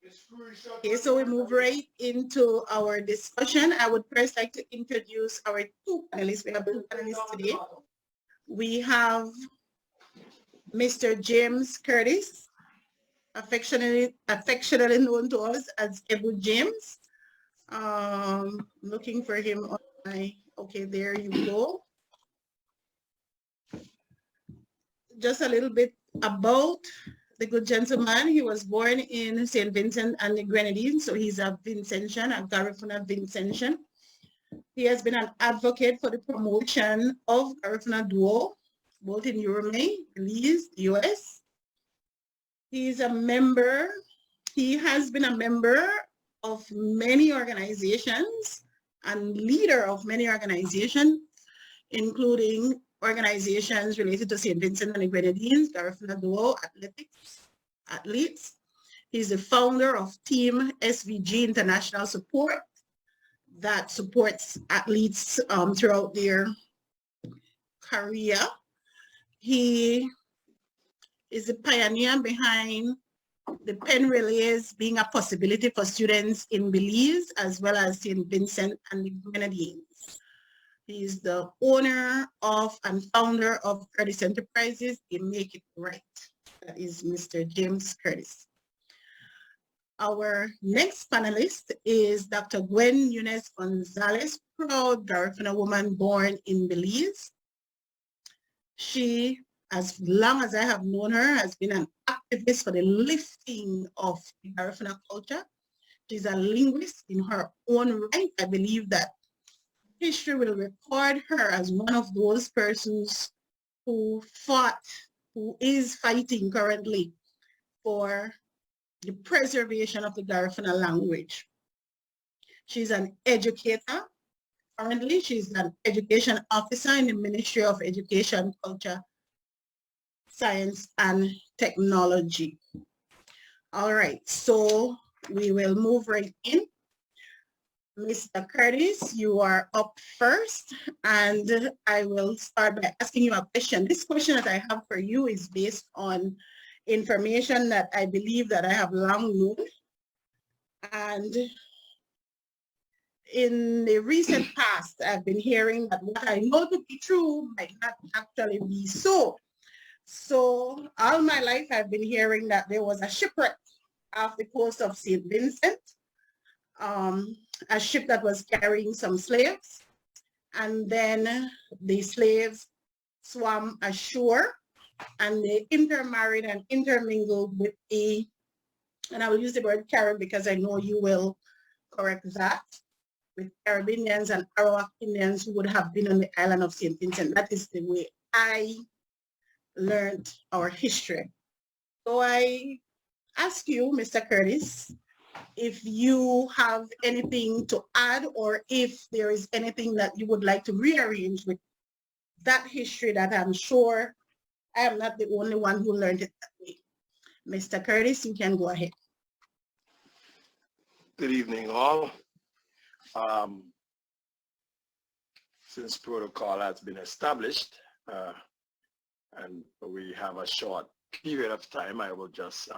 Okay, so we move right into our discussion. I would first like to introduce our two panelists. We have two panelists today. We have Mr. James Cordice, affectionately known to us as Ebu James. Looking for him on my, okay, there you go. Just a little bit about the good gentleman. He was born in St. Vincent and the Grenadines, so he's a Vincentian, a Garifuna Vincentian. He has been an advocate for the promotion of Garifuna duo, both in Yurumein, Belize, the US. He has been a member of many organizations and leader of many organizations, including organizations related to St. Vincent and the Grenadines, Garifuna Duo, athletes. He's the founder of Team SVG International Support that supports athletes throughout their career. He is the pioneer behind the pen relays being a possibility for students in Belize as well as St. Vincent and the Grenadines. He is the owner of and founder of Cordice Enterprises. They make it right. That is Mr. James Cordice. Our next panelist is Dr. Gwen Nunez-Gonzalez, proud Garifuna woman born in Belize. She, as long as I have known her, has been an activist for the lifting of the Garifuna culture. She's a linguist in her own right. I believe that history will record her as one of those persons who is fighting currently for the preservation of the Garifuna language. She's an educator. Currently, she's an education officer in the Ministry of Education, Culture, Science, and Technology. All right, so we will move right in. Mr. Cordice, you are up first, and I will start by asking you a question. This question that I have for you is based on information that I believe that I have long known. And in the recent past, I've been hearing that what I know to be true might not actually be so. So all my life, I've been hearing that there was a shipwreck off the coast of St. Vincent, a ship that was carrying some slaves, and then the slaves swam ashore and they intermarried and intermingled with and I will use the word Carib because I know you will correct that, with Caribbeans and Arawak Indians who would have been on the island of St. Vincent. That is the way I learned our history. So I ask you, Mr. Cordice, if you have anything to add or if there is anything that you would like to rearrange with that history that I'm sure I am not the only one who learned it that way. Mr. Cordice, you can go ahead. Good evening, all. Since protocol has been established and we have a short period of time, I will just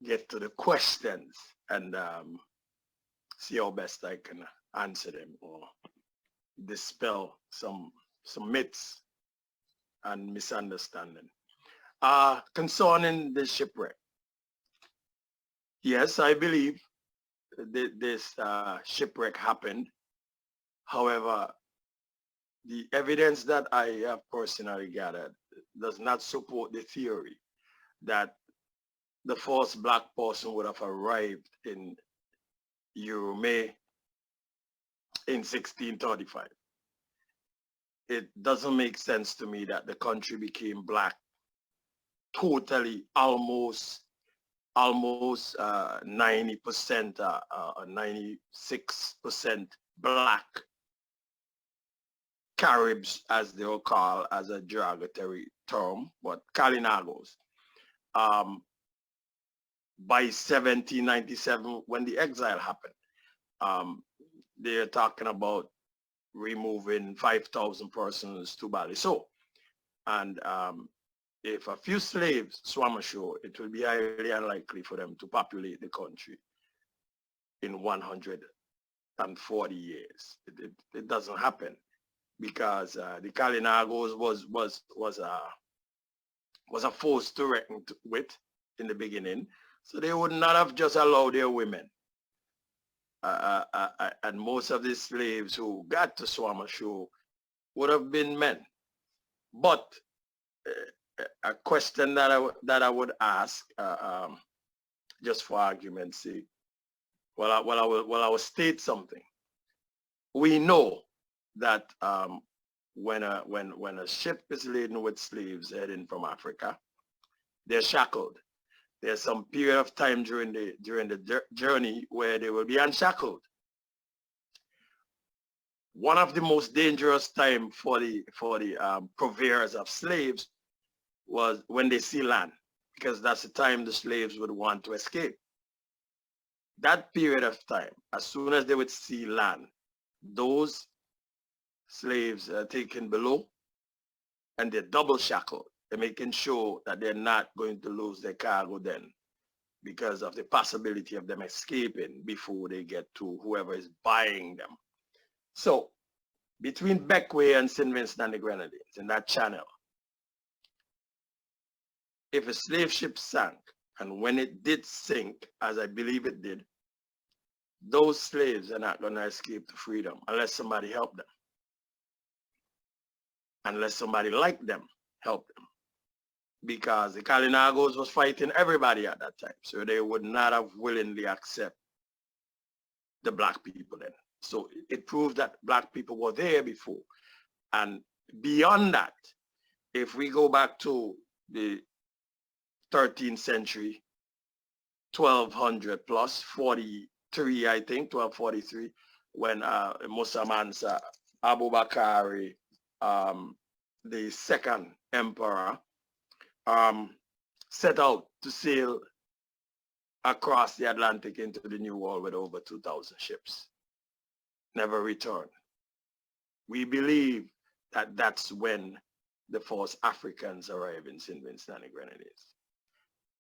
get to the questions and see how best I can answer them or dispel some myths and misunderstanding. Concerning the shipwreck, yes, I believe this shipwreck happened. However, the evidence that I have personally gathered does not support the theory that the first black person would have arrived in Yurumein in 1635. It doesn't make sense to me that the country became black totally, almost 90% or 96% black Caribs, as they were called as a derogatory term, but Garinagos. By 1797, when the exile happened, they're talking about removing 5,000 persons to Belize. And if a few slaves swam ashore, it will be highly unlikely for them to populate the country in 140 years. It doesn't happen because the Garinagu was a force to reckon with in the beginning. So they would not have just allowed their women. And most of the slaves who got to swam ashore would have been men. But a question that I would ask, just for argument's sake, well, I will state something. We know that when a ship is laden with slaves heading from Africa, they're shackled. There's some period of time during the journey where they will be unshackled. One of the most dangerous time for the purveyors of slaves was when they see land, because that's the time the slaves would want to escape. That period of time, as soon as they would see land, those slaves are taken below and they're double shackled. They're making sure that they're not going to lose their cargo then because of the possibility of them escaping before they get to whoever is buying them. So between Beckway and St. Vincent and the Grenadines in that channel, if a slave ship sank, and when it did sink, as I believe it did, those slaves are not going to escape to freedom unless somebody helped them. Unless somebody like them helped them. Because the Garinagos was fighting everybody at that time. So they would not have willingly accept the black people then. So it proved that black people were there before. And beyond that, if we go back to the 13th century, 1200 plus, 43, I think, 1243, when Musa Mansa, Abu Bakari, the second emperor, set out to sail across the Atlantic into the New World with over 2,000 ships. Never returned. We believe that that's when the first Africans arrived in St. Vincent and the Grenadines.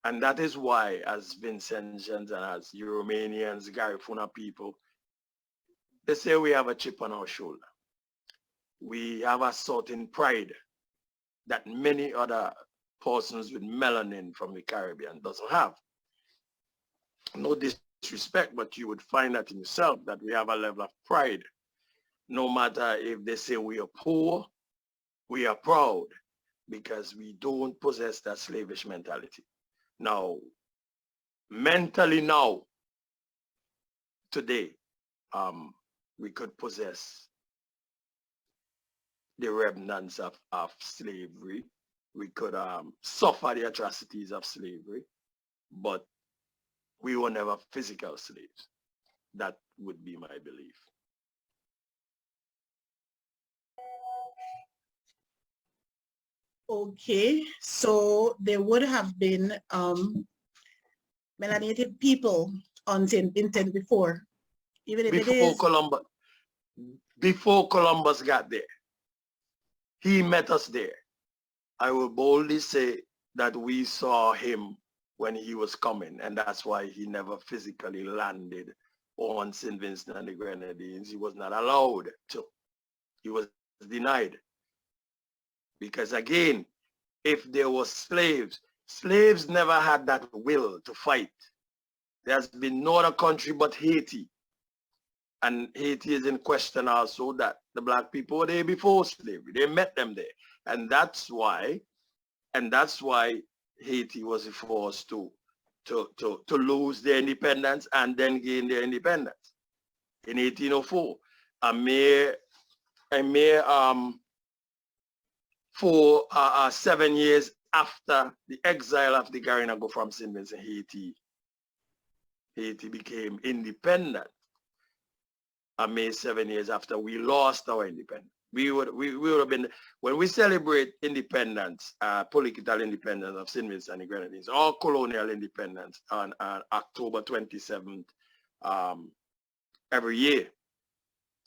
And that is why, as Vincentians and as Yurumeinians, Garifuna people, they say we have a chip on our shoulder. We have a certain pride that many other persons with melanin from the Caribbean doesn't have. No disrespect, but you would find that in yourself, that we have a level of pride. No matter if they say we are poor, we are proud because we don't possess that slavish mentality. Now, mentally now, today, we could possess the remnants of slavery. We could suffer the atrocities of slavery, but we were never physical slaves. That would be my belief. Okay, so there would have been melanated people on St. Vincent before, even if it is before Columbus got there. He met us there. I will boldly say that we saw him when he was coming, and that's why he never physically landed on St. Vincent and the Grenadines. He was not allowed to. He was denied. Because again, if there were slaves, slaves never had that will to fight. There's been no other country but Haiti. And Haiti is in question also, that the black people were there before slavery. They met them there. And that's why Haiti was forced to lose their independence and then gain their independence. In 1804, a mere 7 years after the exile of the Garinagu from St. Vincent, Haiti became independent. A mere 7 years after we lost our independence. We would have been, when we celebrate independence, political independence of St. Vincent and the Grenadines, or colonial independence on October 27th every year.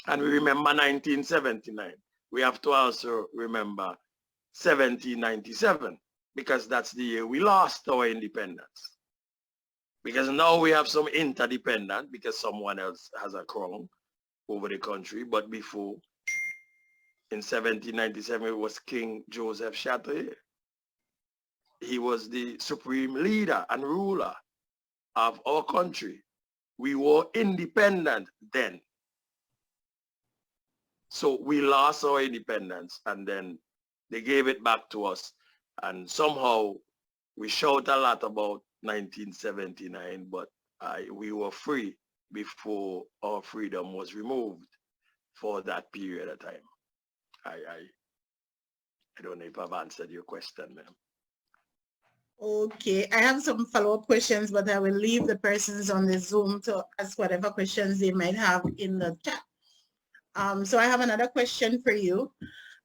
And we remember 1979. We have to also remember 1797, because that's the year we lost our independence. Because now we have some interdependent because someone else has a crown over the country. But before, in 1797, it was King Joseph Châteaubriand. He was the supreme leader and ruler of our country. We were independent then. So we lost our independence and then they gave it back to us. And somehow we shout a lot about 1979, but we were free before our freedom was removed for that period of time. I don't know if I've answered your question, ma'am. Okay, I have some follow-up questions, but I will leave the persons on the Zoom to ask whatever questions they might have in the chat. So I have another question for you.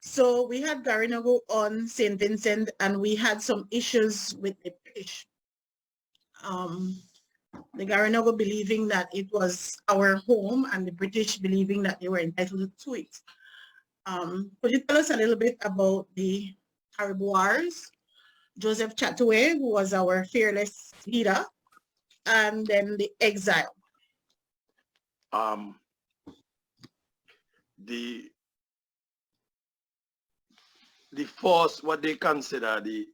So we had Garinagu on St. Vincent and we had some issues with the British. The Garinagu believing that it was our home and the British believing that they were entitled to it. Could you tell us a little bit about the Carib Wars, Joseph Châteaubriand, who was our fearless leader, and then the exile? The first, what they consider the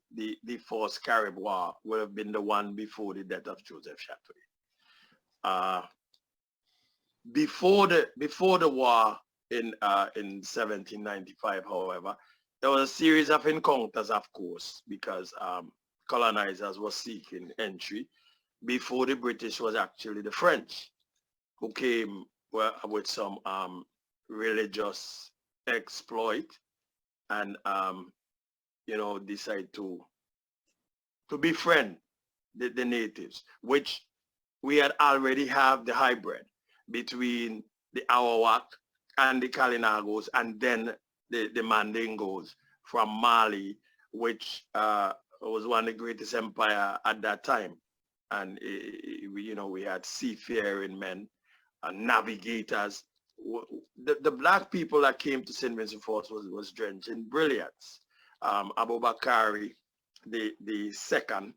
first Carib War would have been the one before the death of Joseph Châteaubriand. Before the war in 1795, however, there was a series of encounters, of course, because colonizers were seeking entry. Before the British was actually the French who came with some religious exploit and decide to befriend the natives, which we had already have the hybrid between the Arawak and the Kalinagos and then the Mandingos from Mali, which was one of the greatest empire at that time. And we had seafaring men and navigators. The black people that came to St. Vincent Falls was drenched in brilliance. Abubakari, the second,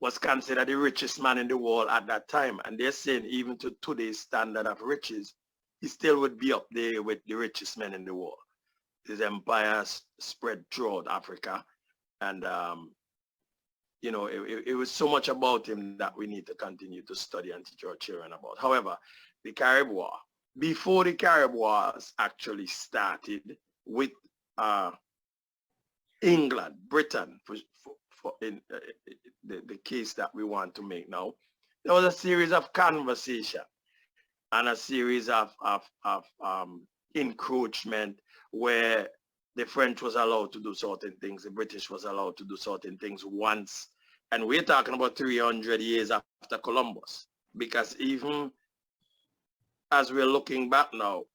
was considered the richest man in the world at that time. And they're saying even to today's standard of riches, he still would be up there with the richest men in the world. His empire spread throughout Africa. And, it was so much about him that we need to continue to study and teach our children about. However, the Carib War, before the Carib Wars actually started with England, Britain, in the case that we want to make now, there was a series of conversation and a series of encroachment where the French was allowed to do certain things, the British was allowed to do certain things once. And we're talking about 300 years after Columbus, because even as we're looking back now,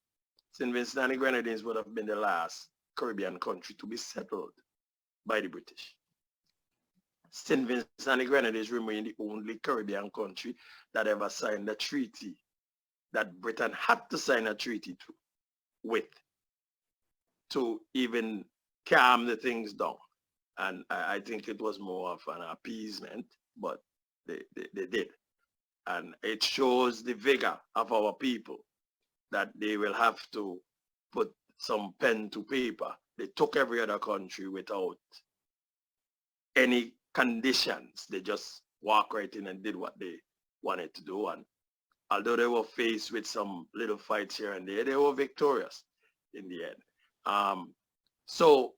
St. Vincent and the Grenadines would have been the last Caribbean country to be settled by the British. St. Vincent and the Grenadines remain the only Caribbean country that ever signed a treaty that Britain had to sign a treaty to even calm the things down. And I think it was more of an appeasement, but they did. And it shows the vigor of our people that they will have to put some pen to paper. They took every other country without any conditions. They just walked right in and did what they wanted to do. And although they were faced with some little fights here and there, they were victorious in the end. So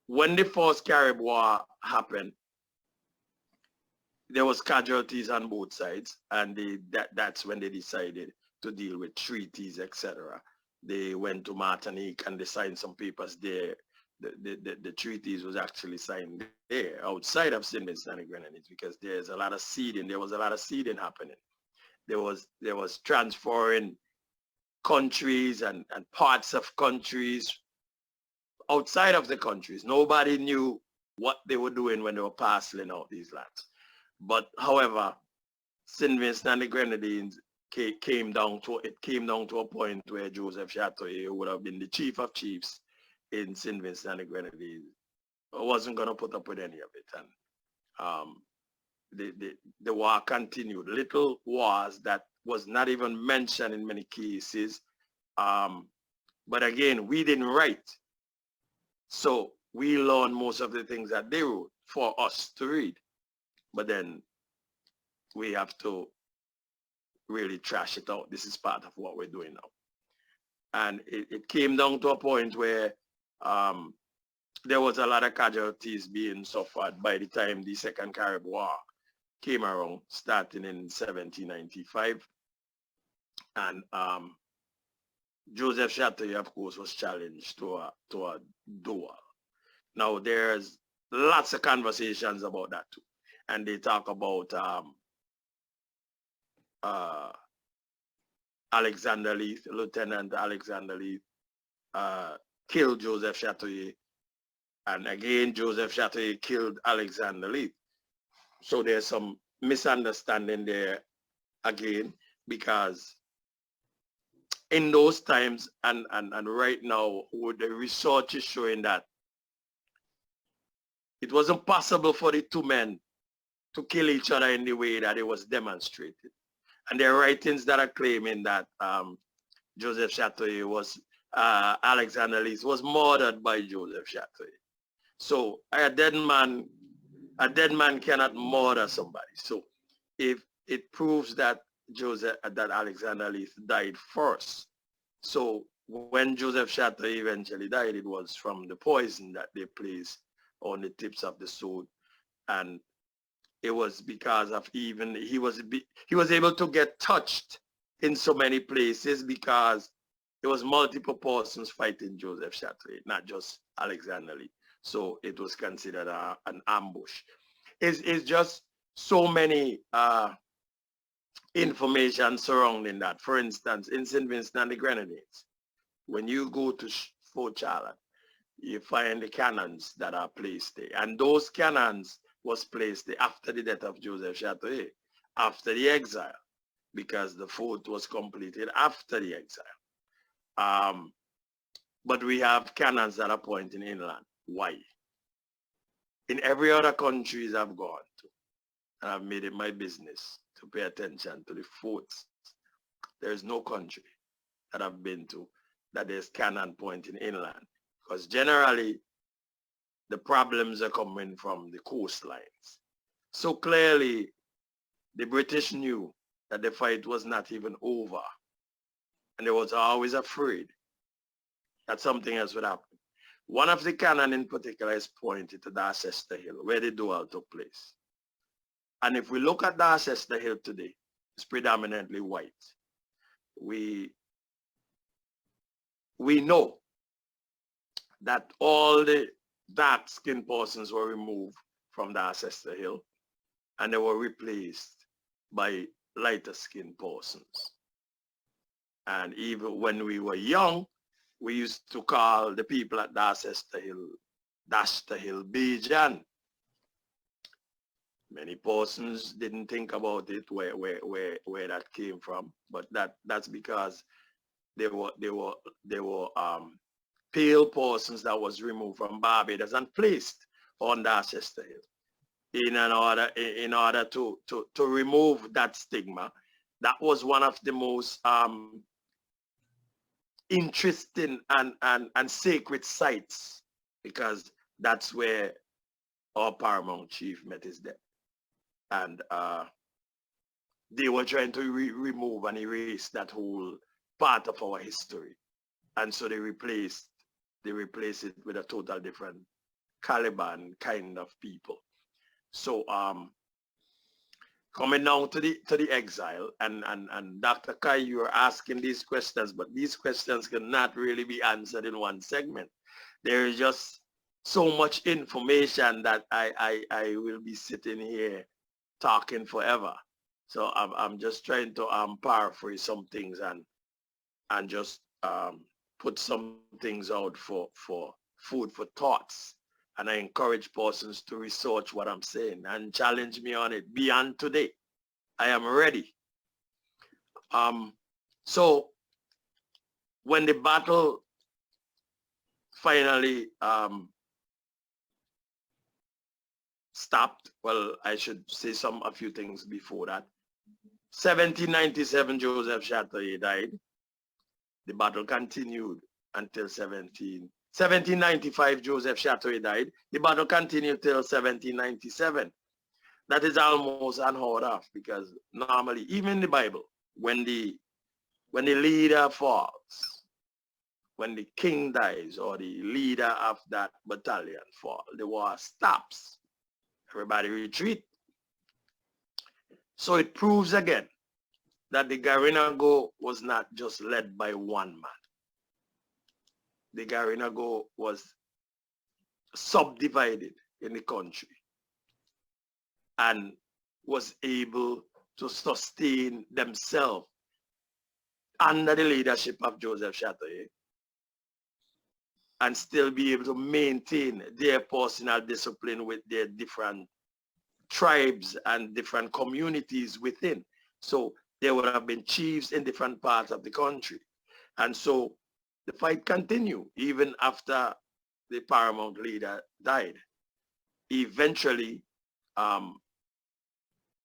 when the first Carib War happened, there was casualties on both sides, and that's when they decided to deal with treaties, etc. They went to Martinique and they signed some papers there. The treaties was actually signed there outside of St. Vincent and the Grenadines, because there's a lot of seeding. There was a lot of seeding happening. There was transferring countries and parts of countries outside of the countries. Nobody knew what they were doing when they were parceling out these lands. But however, St. Vincent and the Grenadines came down to a point where Joseph Châteaubriand, who would have been the chief of chiefs, in St. Vincent and the Grenadines wasn't going to put up with any of it. And the war continued. Little wars that was not even mentioned in many cases. But again, we didn't write. So we learned most of the things that they wrote for us to read. But then we have to really trash it out. This is part of what we're doing now. And it came down to a point where there was a lot of casualties being suffered by the time the Second Carib War came around, starting in 1795. And Joseph Chateau, of course, was challenged to a duel. Now, there's lots of conversations about that too. And they talk about Alexander Leith, Lieutenant Alexander Leith, killed Joseph Chateau. And again, Joseph Chateau killed Alexander Leith. So there's some misunderstanding there again, because in those times and right now, the research is showing that it wasn't possible for the two men to kill each other in the way that it was demonstrated. And there are writings that are claiming that Joseph Chateau was, Alexander Leith was murdered by Joseph Chateau. So a dead man cannot murder somebody. So if it proves that Alexander Leith died first, so when Joseph Chateau eventually died, it was from the poison that they placed on the tips of the sword, and it was because of even he was able to get touched in so many places because there was multiple persons fighting Joseph Chateau, not just Alexander Leith. So it was considered an ambush. It's just so many information surrounding that. For instance, in St. Vincent and the Grenadines, when you go to Fort Charlotte, you find the cannons that are placed there. And those cannons was placed there after the death of Joseph Chateau, after the exile, because the fort was completed after the exile. But we have cannons that are pointing inland. Why? In every other countries I've gone to, and I've made it my business to pay attention to the forts, there is no country that I've been to that there's cannon pointing inland. Because generally, the problems are coming from the coastlines. So clearly, the British knew that the fight was not even over. And they was always afraid that something else would happen. One of the cannon in particular is pointed to Dorchester Hill, where the duel took place. And if we look at Dorchester Hill today, it's predominantly white. We know that all the dark-skinned persons were removed from Dorchester Hill and they were replaced by lighter-skinned persons. And even when we were young, we used to call the people at Dorchester Hill Belizean. Many persons didn't think about it, where that came from, but that's because they were pale persons that was removed from Barbados and placed on Dorchester Hill in order to remove that stigma. That was one of the most interesting and sacred sites, because that's where our paramount chief met his death. And they were trying to remove and erase that whole part of our history. And so they replaced it with a total different caliber and kind of people. So coming now to the exile, and Dr. Kai, you are asking these questions, but these questions cannot really be answered in one segment. There is just so much information that I will be sitting here talking forever. So I'm just trying to paraphrase some things and just put some things out for food for thoughts. And I encourage persons to research what I'm saying and challenge me on it beyond today. I am ready. So when the battle finally stopped. Well, I should say a few things before that. 1797, Joseph Chatoyer died. The battle continued until 1795, Joseph Chatoyer died. The battle continued till 1797. That is almost unheard of, because normally, even in the Bible, when the leader falls, when the king dies or the leader of that battalion falls, the war stops. Everybody retreat. So it proves again that the Garinagu was not just led by one man. The Garinagu was subdivided in the country and was able to sustain themselves under the leadership of Joseph Chatoyer and still be able to maintain their personal discipline with their different tribes and different communities within. So there would have been chiefs in different parts of the country. And so the fight continued even after the paramount leader died. Eventually,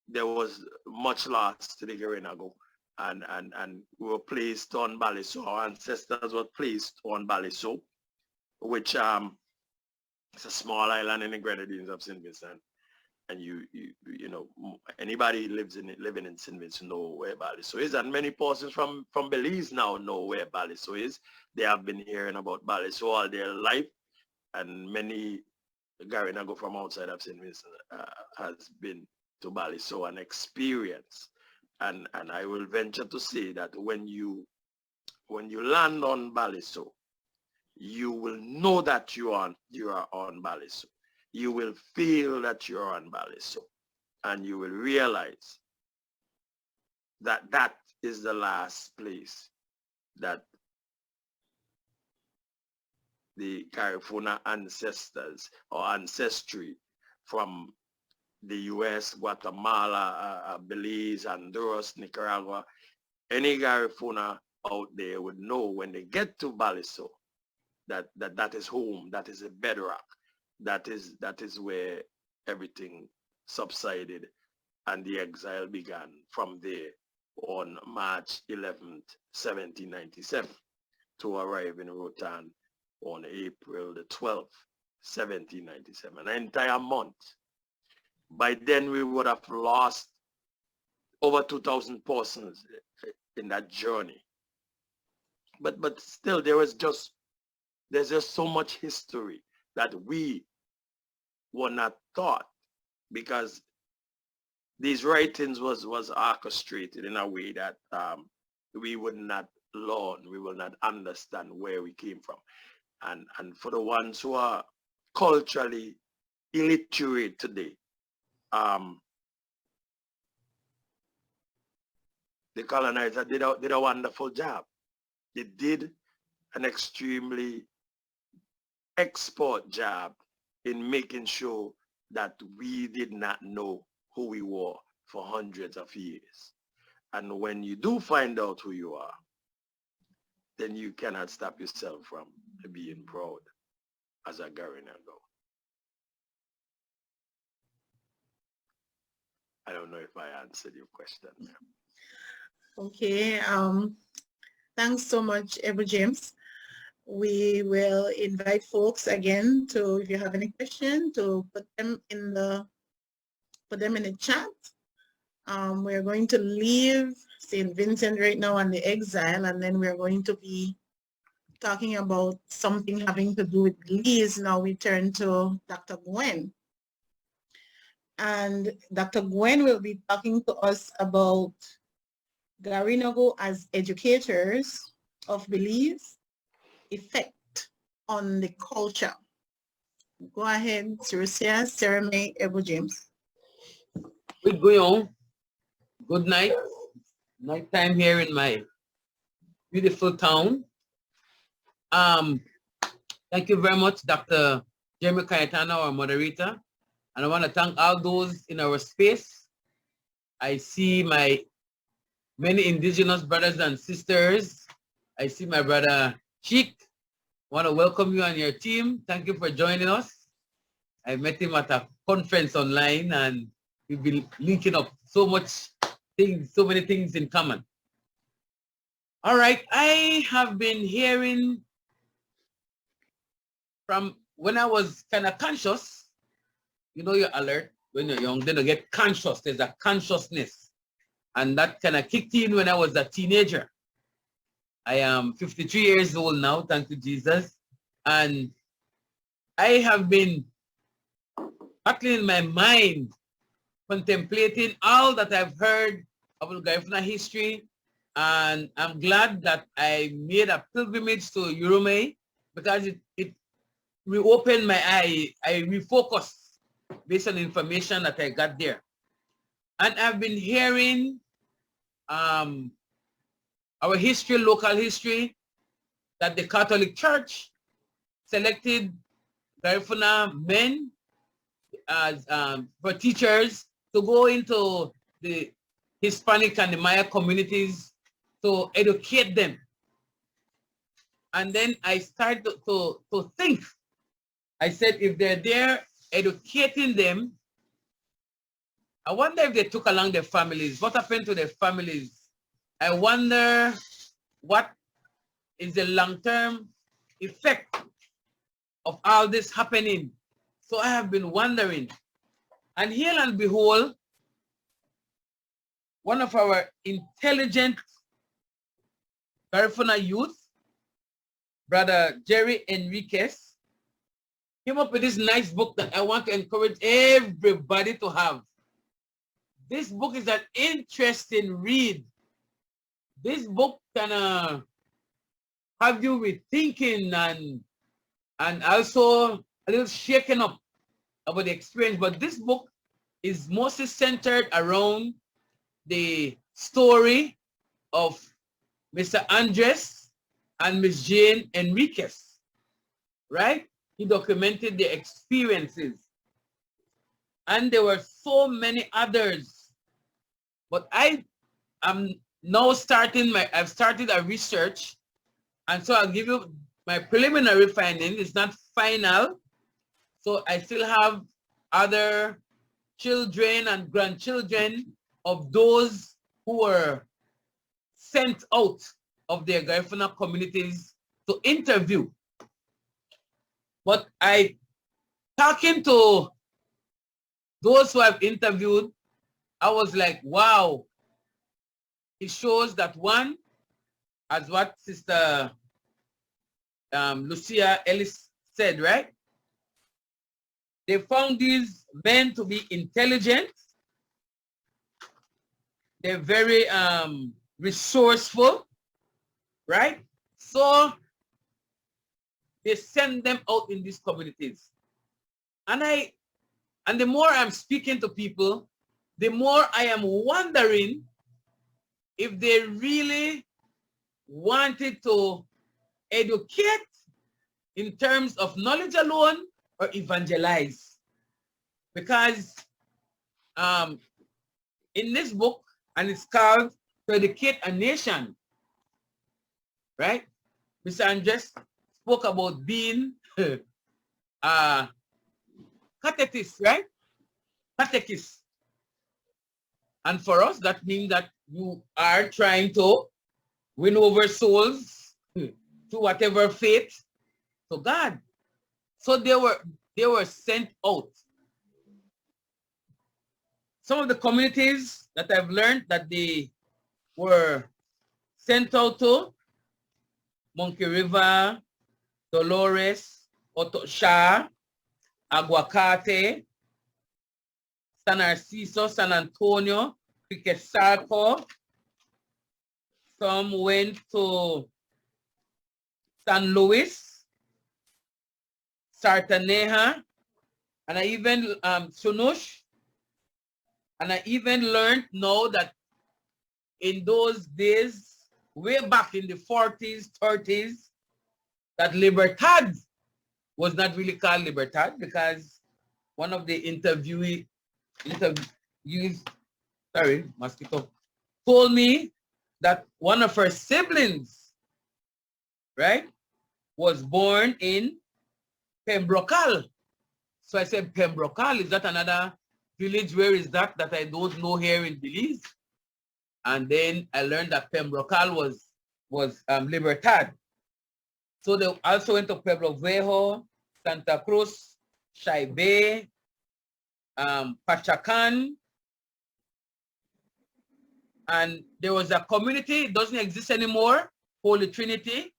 there was much loss to the Garinagu, and we were placed on Baliso. Our ancestors were placed on Baliso, which is a small island in the Grenadines of St. Vincent. And you know, anybody living in St. Vincent know where Baliso is, and many persons from Belize now know where Baliso is. They have been hearing about Baliso all their life, and many Garinagu from outside of St. Vincent has been to Baliso and experience. And I will venture to say that when you land on Baliso, you will know that you are on Baliso. You will feel that you're on Baliso, and you will realize that that is the last place that the Garifuna ancestors or ancestry from the US, Guatemala, Belize, Honduras, Nicaragua, any Garifuna out there would know when they get to Baliso that is home, that is a bedrock. That is where everything subsided and the exile began from there on March 11th, 1797, to arrive in Rotan on April the 12th, 1797, an entire month. By then we would have lost over 2,000 persons in that journey. But still there's just so much history that we were not taught, because these writings was orchestrated in a way that we would not learn, we will not understand where we came from. And for the ones who are culturally illiterate today, the colonizer did a wonderful job. They did an extremely expert job in making sure that we did not know who we were for hundreds of years. And when you do find out who you are, then you cannot stop yourself from being proud as a Garinagu. I don't know if I answered your question. Okay, thanks so much, Ebu James. We will invite folks again to, if you have any question, to put them in the chat. We're going to leave St. Vincent right now on the exile, and then we're going to be talking about something having to do with Belize. Now we turn to Dr. Gwen. And Dr. Gwen will be talking to us about Garinagu as educators of Belize, effect on the culture. Go ahead, Sirisia, Sereme, Ebu James. Good going on. Good night. Night time here in my beautiful town. Thank you very much, Dr. Jeremy Cayetano, our moderator. And I want to thank all those in our space. I see my many indigenous brothers and sisters. I see my brother Chick. want to welcome you and your team. Thank you for joining us. I met him at a conference online and we've been linking up so many things in common. All right, I have been hearing from when I was kind of conscious, you know, you're alert when you're young, then you get conscious, there's a consciousness. And that kind of kicked in when I was a teenager. I am 53 years old now, thank you, Jesus. And I have been battling in my mind, contemplating all that I've heard about Garifuna history. And I'm glad that I made a pilgrimage to Yurumein because it reopened my eye. I refocused based on information that I got there. And I've been hearing our history, local history, that the Catholic Church selected Garifuna men as for teachers to go into the Hispanic and the Maya communities to educate them. And then I started to think. I said, if they're there educating them, I wonder if they took along their families. What happened to their families? I wonder what is the long-term effect of all this happening. So I have been wondering. And here and behold, one of our intelligent Garifuna youth, Brother Jerry Enriquez, came up with this nice book that I want to encourage everybody to have. This book is an interesting read. This book can have you rethinking and also a little shaken up about the experience. But this book is mostly centered around the story of Mr. Andres and Miss Jane Enriquez, right? He documented the experiences. And there were so many others. But I am now I've started a research, and so I'll give you my preliminary finding. It's not final. So I still have other children and grandchildren of those who were sent out of their Garifuna communities to interview. But talking to those who I've interviewed, I was like, wow. It shows that one, as what Sister Lucia Ellis said, right? They found these men to be intelligent. They're very resourceful, right? So they send them out in these communities. And the more I'm speaking to people, the more I am wondering if they really wanted to educate in terms of knowledge alone or evangelize. Because in this book, and it's called To Educate a Nation, right? Mr. Andres spoke about being a catechist, right? Catechist. And for us, that means that you are trying to win over souls to whatever faith to God. So they were sent out. Some of the communities that I've learned that they were sent out to, Monkey River, Dolores, Otosha, Aguacate, San Narciso, San Antonio, Piquesarco. Some went to San Luis, Sartaneja, and I even Sunush. And I even learned now that in those days, way back in the 40s, 30s, that Libertad was not really called Libertad because one of the interviewees, told me that one of her siblings, right, was born in Pembrocal. So I said, Pembrocal, is that another village? Where is that I don't know here in Belize? And then I learned that Pembrocal was Libertad. So they also went to Pueblo Viejo, Santa Cruz, Shaibe, Pachacan, and there was a community, it doesn't exist anymore, Holy Trinity.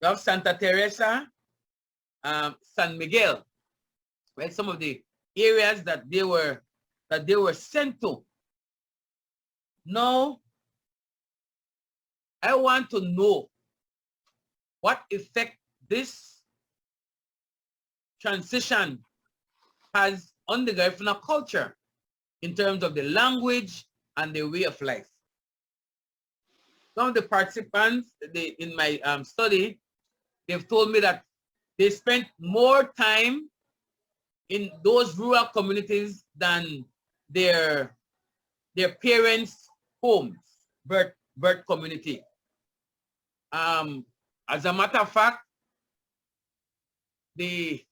You have Santa Teresa, San Miguel, right? Some of the areas that they were sent to. Now, I want to know what effect this transition has on the Garifuna culture in terms of the language and the way of life. Some of the participants in my study, they've told me that they spent more time in those rural communities than their parents' homes, birth community. As a matter of fact, the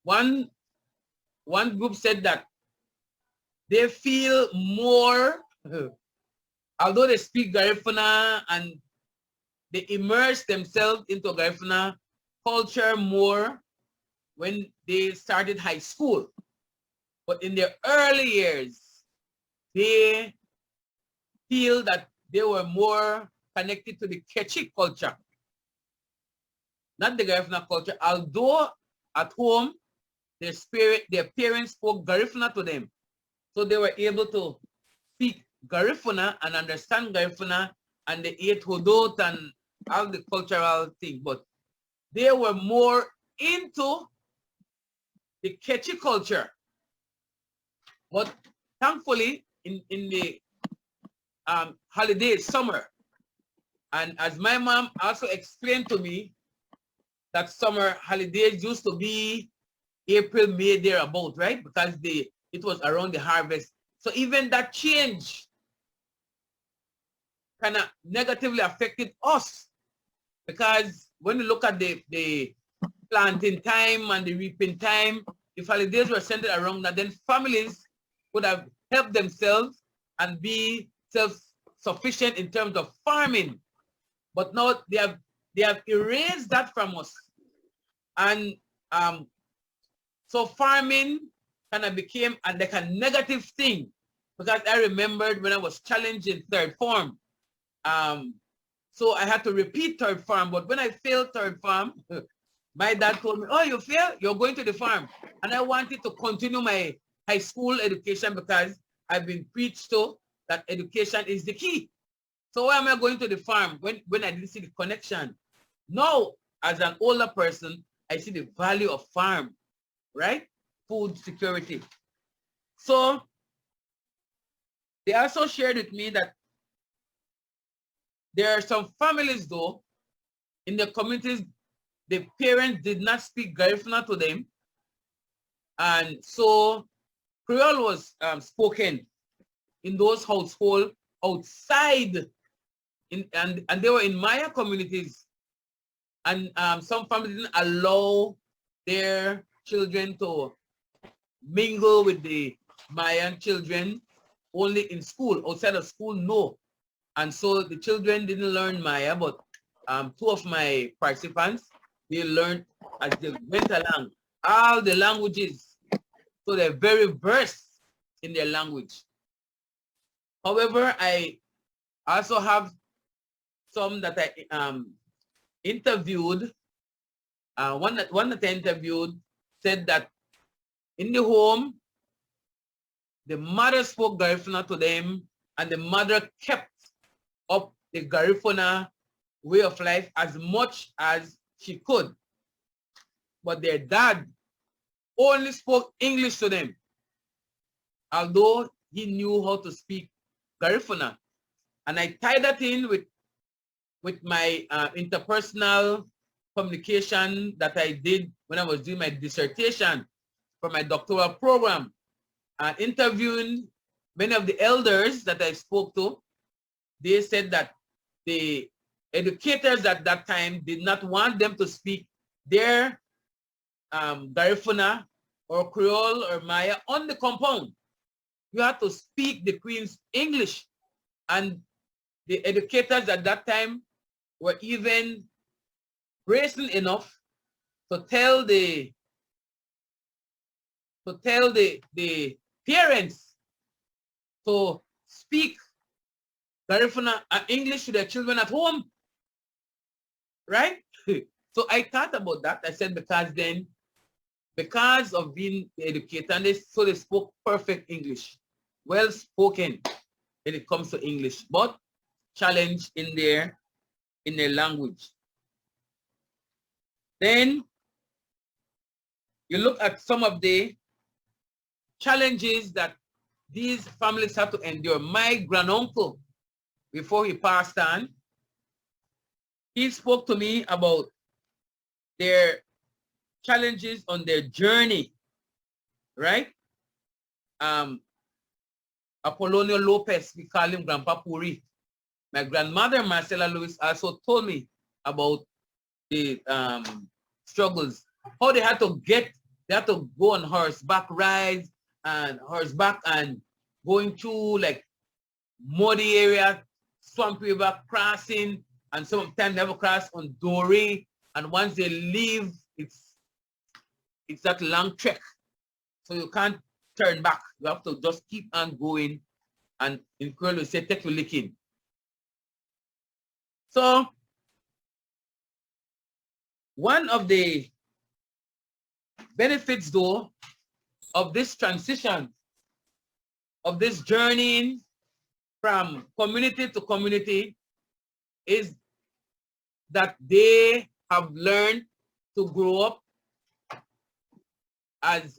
one group said that they feel more, although they speak Garifuna and they immerse themselves into Garifuna culture more when they started high school. But in their early years, they feel that they were more connected to the Quechua culture, not the Garifuna culture, although at home, their parents spoke Garifuna to them. So they were able to speak Garifuna and understand Garifuna, and they ate hodot and all the cultural things. But they were more into the Quechua culture. But thankfully, in the holidays, summer, and as my mom also explained to me, that summer holidays used to be April, May, thereabout, right? Because it was around the harvest. So even that change kind of negatively affected us, because when you look at the planting time and the reaping time, if holidays were centered around that, then families would have helped themselves and be self-sufficient in terms of farming. But now they have erased that from us. And so farming kind of became like a negative thing, because I remembered when I was challenged in third form. So I had to repeat third farm, but when I failed third farm, my dad told me, oh, you failed? You're going to the farm. And I wanted to continue my high school education because I've been preached to that education is the key. So why am I going to the farm when I didn't see the connection? Now, as an older person, I see the value of farm, right? Food security. So they also shared with me that there are some families, though, in the communities, the parents did not speak Garifuna to them. And so Creole was spoken in those households outside, and they were in Maya communities. And some families didn't allow their children to mingle with the Mayan children only in school. Outside of school, no. And so the children didn't learn Maya, but two of my participants, they learned as they went along all the languages. So they're very versed in their language. However, I also have some that I interviewed. One that I interviewed said that in the home, the mother spoke Garifuna to them, and the mother kept up the Garifuna way of life as much as she could. But their dad only spoke English to them, although he knew how to speak Garifuna. And I tied that in with my interpersonal communication that I did when I was doing my dissertation for my doctoral program, interviewing many of the elders that I spoke to. They said that the educators at that time did not want them to speak their Garifuna or Creole or Maya on the compound. You had to speak the Queen's English. And the educators at that time were even brazen enough to tell the parents to speak Garifuna and English to their children at home, right? So I thought about that. I said, because of being the educator, and they spoke perfect English, well spoken when it comes to English, but challenge in their language. Then you look at some of the challenges that these families have to endure. My granduncle, before he passed on, he spoke to me about their challenges on their journey, right? Apolonio Lopez, we call him Grandpa Puri. My grandmother, Marcela Lewis, also told me about the struggles, how they had to go on horseback rides and going through like muddy area, swamp river crossing, and sometimes never cross on Dory. And once they leave, it's that long trek. So you can't turn back. You have to just keep on going. And in Creole, we say, take your licking. So one of the benefits, though, of this transition, of this journeying from community to community, is that they have learned to grow up as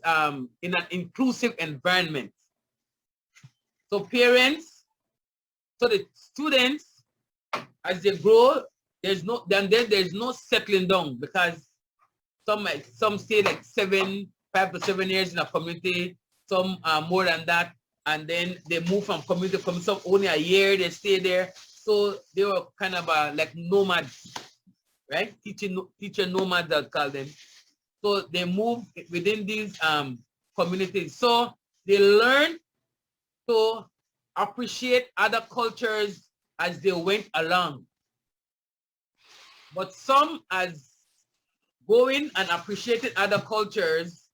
in an inclusive environment. So parents, so the students, as they grow, there's no settling down, because some stay like 5 to 7 years in a community, some more than that, and then they move from community to community. Some only a year they stay there. So they were kind of like nomads, right? Teacher nomads, I'd call them. So they move within these communities. So they learn to appreciate other cultures as they went along. But some, as going and appreciating other cultures,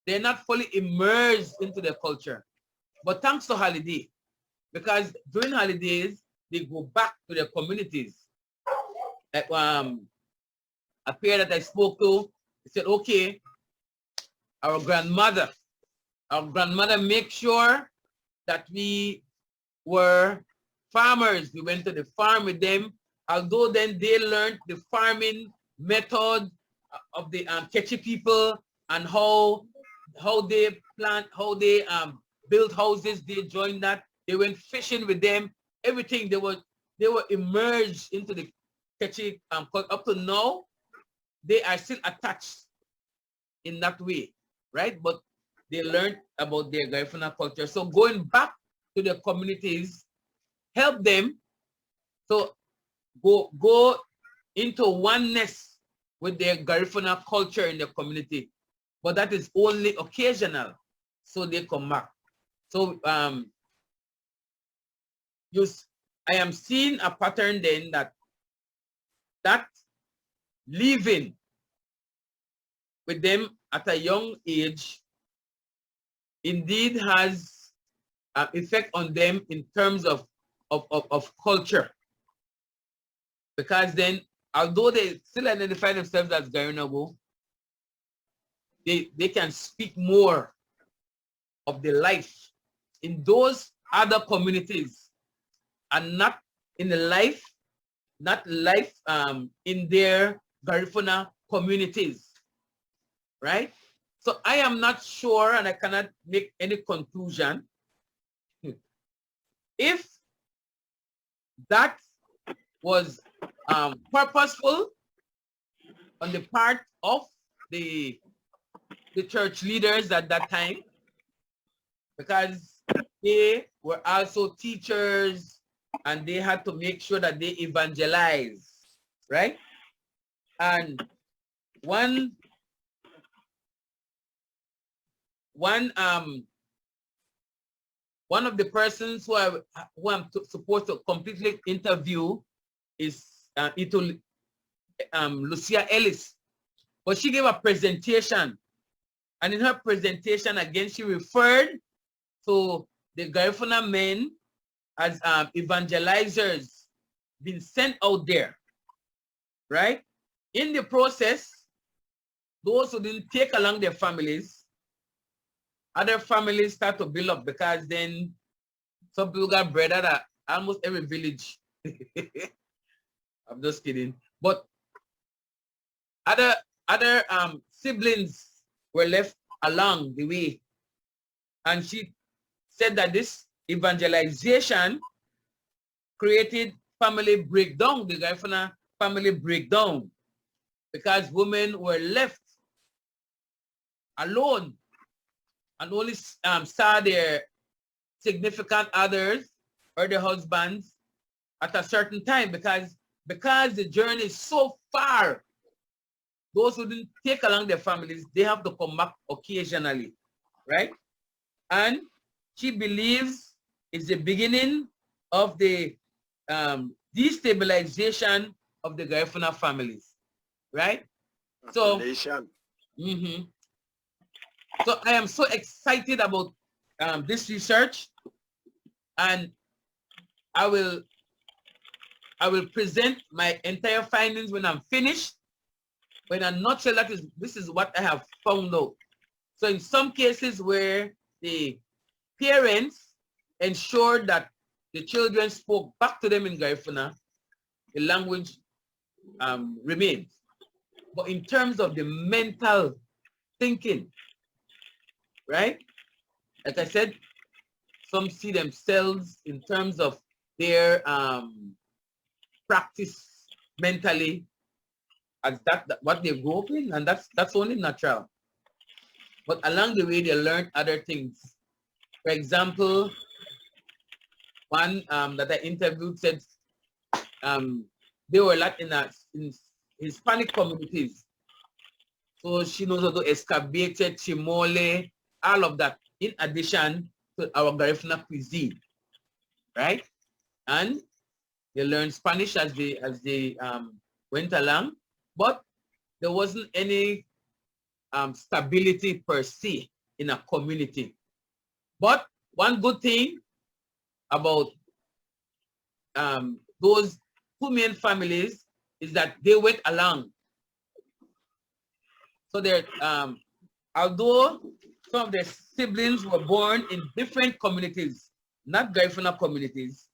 they're not fully immersed into their culture. But thanks to holiday, because during holidays, they go back to their communities. Like, a pair that I spoke to, he said, okay, our grandmother make sure that we were farmers. We went to the farm with them, although then they learned the farming method of the Quechua people and how they plant, how they build houses. They joined that. They went fishing with them. Everything, they were immersed into the Quechua. Up to now, they are still attached in that way, right? But they learned about their Garifuna culture. So going back to their communities help them to go into oneness with their Garifuna culture in their community. But that is only occasional, so they come back. So I am seeing a pattern then that living with them at a young age indeed has an effect on them in terms of culture. Because then, although they still identify themselves as Garinagu, they can speak more of the life in those other communities and not in the life in their Garifuna communities, right? So I am not sure, and I cannot make any conclusion if that was purposeful on the part of the church leaders at that time, because they were also teachers and they had to make sure that they evangelize. right? And one of the persons who I'm supposed to completely interview is Lucia Ellis, but she gave a presentation, and in her presentation again she referred to the Garifuna men as evangelizers being sent out there, right? In the process, those who didn't take along their families, other families start to build up, because then some people got bred out of almost every village. I'm just kidding. But other siblings were left along the way. And she said that this evangelization created family breakdown, the Garifuna family breakdown, because women were left alone and only saw their significant others or their husbands at a certain time, because the journey is so far. Those who didn't take along their families, they have to come back occasionally, right? And she believes it's the beginning of the destabilization of the Garifuna families, right? So, so I am so excited about this research, and I will present my entire findings when I'm finished. But in a nutshell, this is what I have found out. So in some cases where the parents ensured that the children spoke back to them in Garifuna, the language remains. But in terms of the mental thinking, right? Like I said, some see themselves in terms of their practice mentally as that what they grew up in, and that's only natural. But along the way, they learned other things. For example, one that I interviewed said they were a lot in Hispanic communities. So she knows how to excavate, chimole, all of that, in addition to our Garifuna cuisine, right? And they learned Spanish as they went along, but there wasn't any stability per se in a community. But one good thing about those two main families is that they went along. So they're although some of their siblings were born in different communities, not Garifuna communities,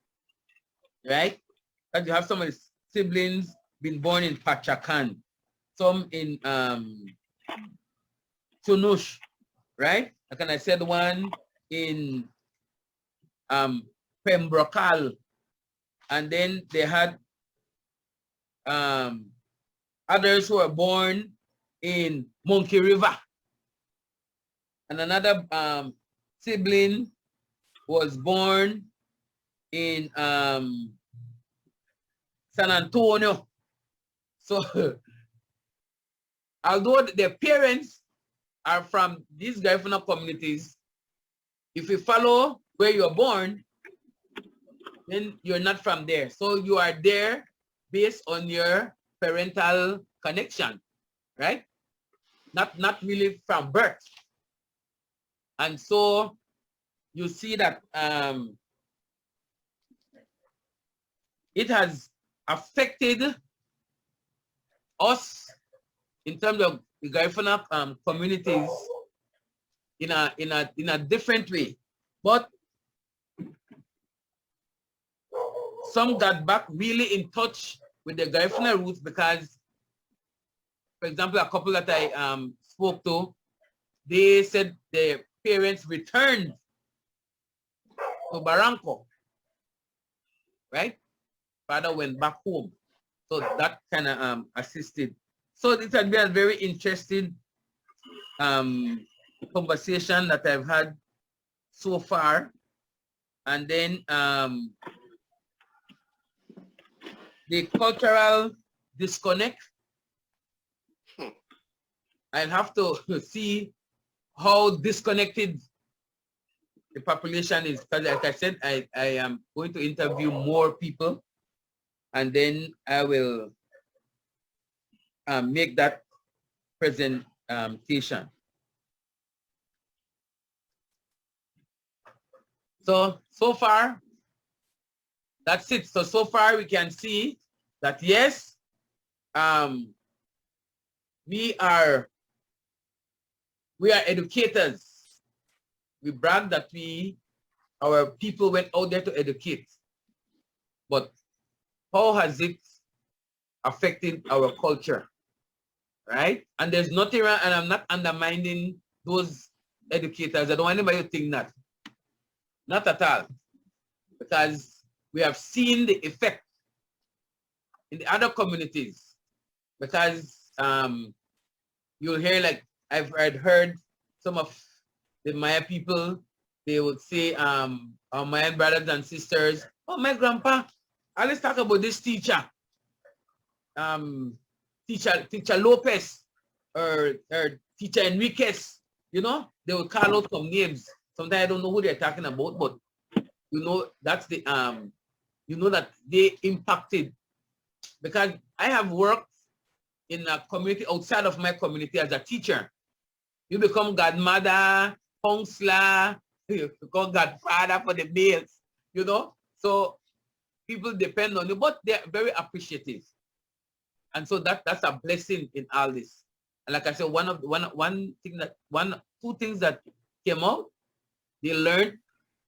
right? But you have some of the siblings been born in Pachacan, some in Tunush, right? Like I said, one in Pembrocal, and then they had others who were born in Monkey River, and another sibling was born in San Antonio. So although their parents are from these Garifuna communities, if you follow where you're born, then you're not from there. So you are there based on your parental connection, right? Not really from birth. And so you see that it has affected us in terms of the Garifuna communities in a different way. But some got back really in touch with the Garifuna roots because, for example, a couple that I spoke to, they said their parents returned to Barranco, right? Father went back home. So that kind of assisted. So this has been a very interesting conversation that I've had so far. And then the cultural disconnect. I'll have to see how disconnected the population is. Because like I said, I am going to interview more people, and then I will make that presentation. So far, that's it. So far we can see that yes, we are educators. We brag that our people went out there to educate. But how has it affected our culture, right? And there's nothing wrong, and I'm not undermining those educators. I don't want anybody to think that. Not at all. Because we have seen the effect in the other communities. Because you'll hear, like I've heard some of the Maya people, they would say, our Mayan brothers and sisters, oh, my grandpa, let's talk about this teacher. Teacher Lopez or Teacher Enriquez, you know, they will call out some names. Sometimes I don't know who they're talking about, but you know, that's the you know that they impacted. Because I have worked in a community outside of my community as a teacher. You become godmother, counselor, you become godfather for the males, you know. So people depend on you, but they're very appreciative. And so that's a blessing in all this. And like I said, two things that came out, they learned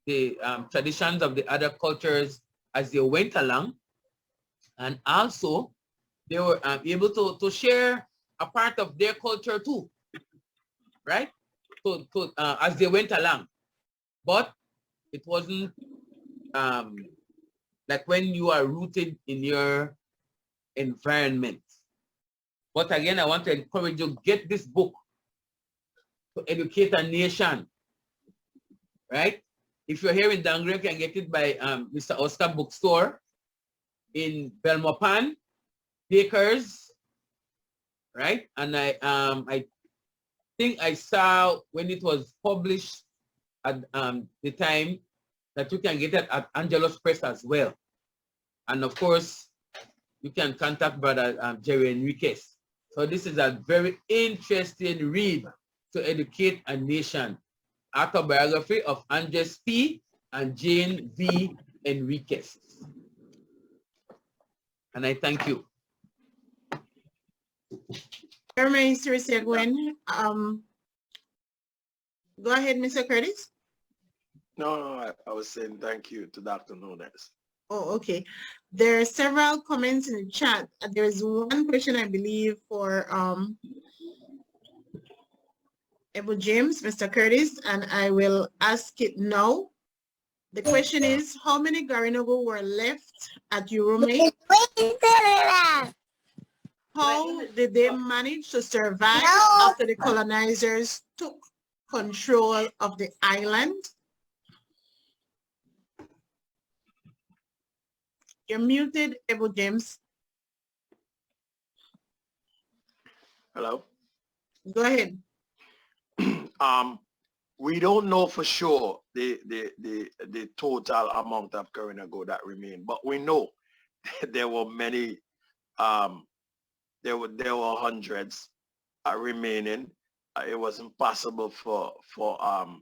the traditions of the other cultures as they went along. And also they were able to share a part of their culture too, right? So as they went along. But it wasn't like when you are rooted in your environment. But again, I want to encourage you, get this book to educate a nation, right? If you're here in Dangre, you can get it by Mr. Oscar Bookstore in Belmopan, Bakers, right? And I think I saw when it was published at the time that you can get it at Angelos Press as well. And of course, you can contact Brother Jerry Enriquez. So this is a very interesting read to educate a nation. Autobiography of Andres P. and Jane V. Enriquez. And I thank you. Mr. Gwen, go ahead, Mr. Cordice. No, I was saying thank you to Dr. Nunez. Oh, okay. There are several comments in the chat. There is one question, I believe, for Ebu James, Mr. Cordice, and I will ask it now. The question is, how many Garinagu were left at Yurumein? How did they manage to survive after the colonizers took control of the island? You're muted, Ebu James. Hello? Go ahead. We don't know for sure the total amount of Garinagu that remain, but we know there were many, there were hundreds remaining. It was impossible for all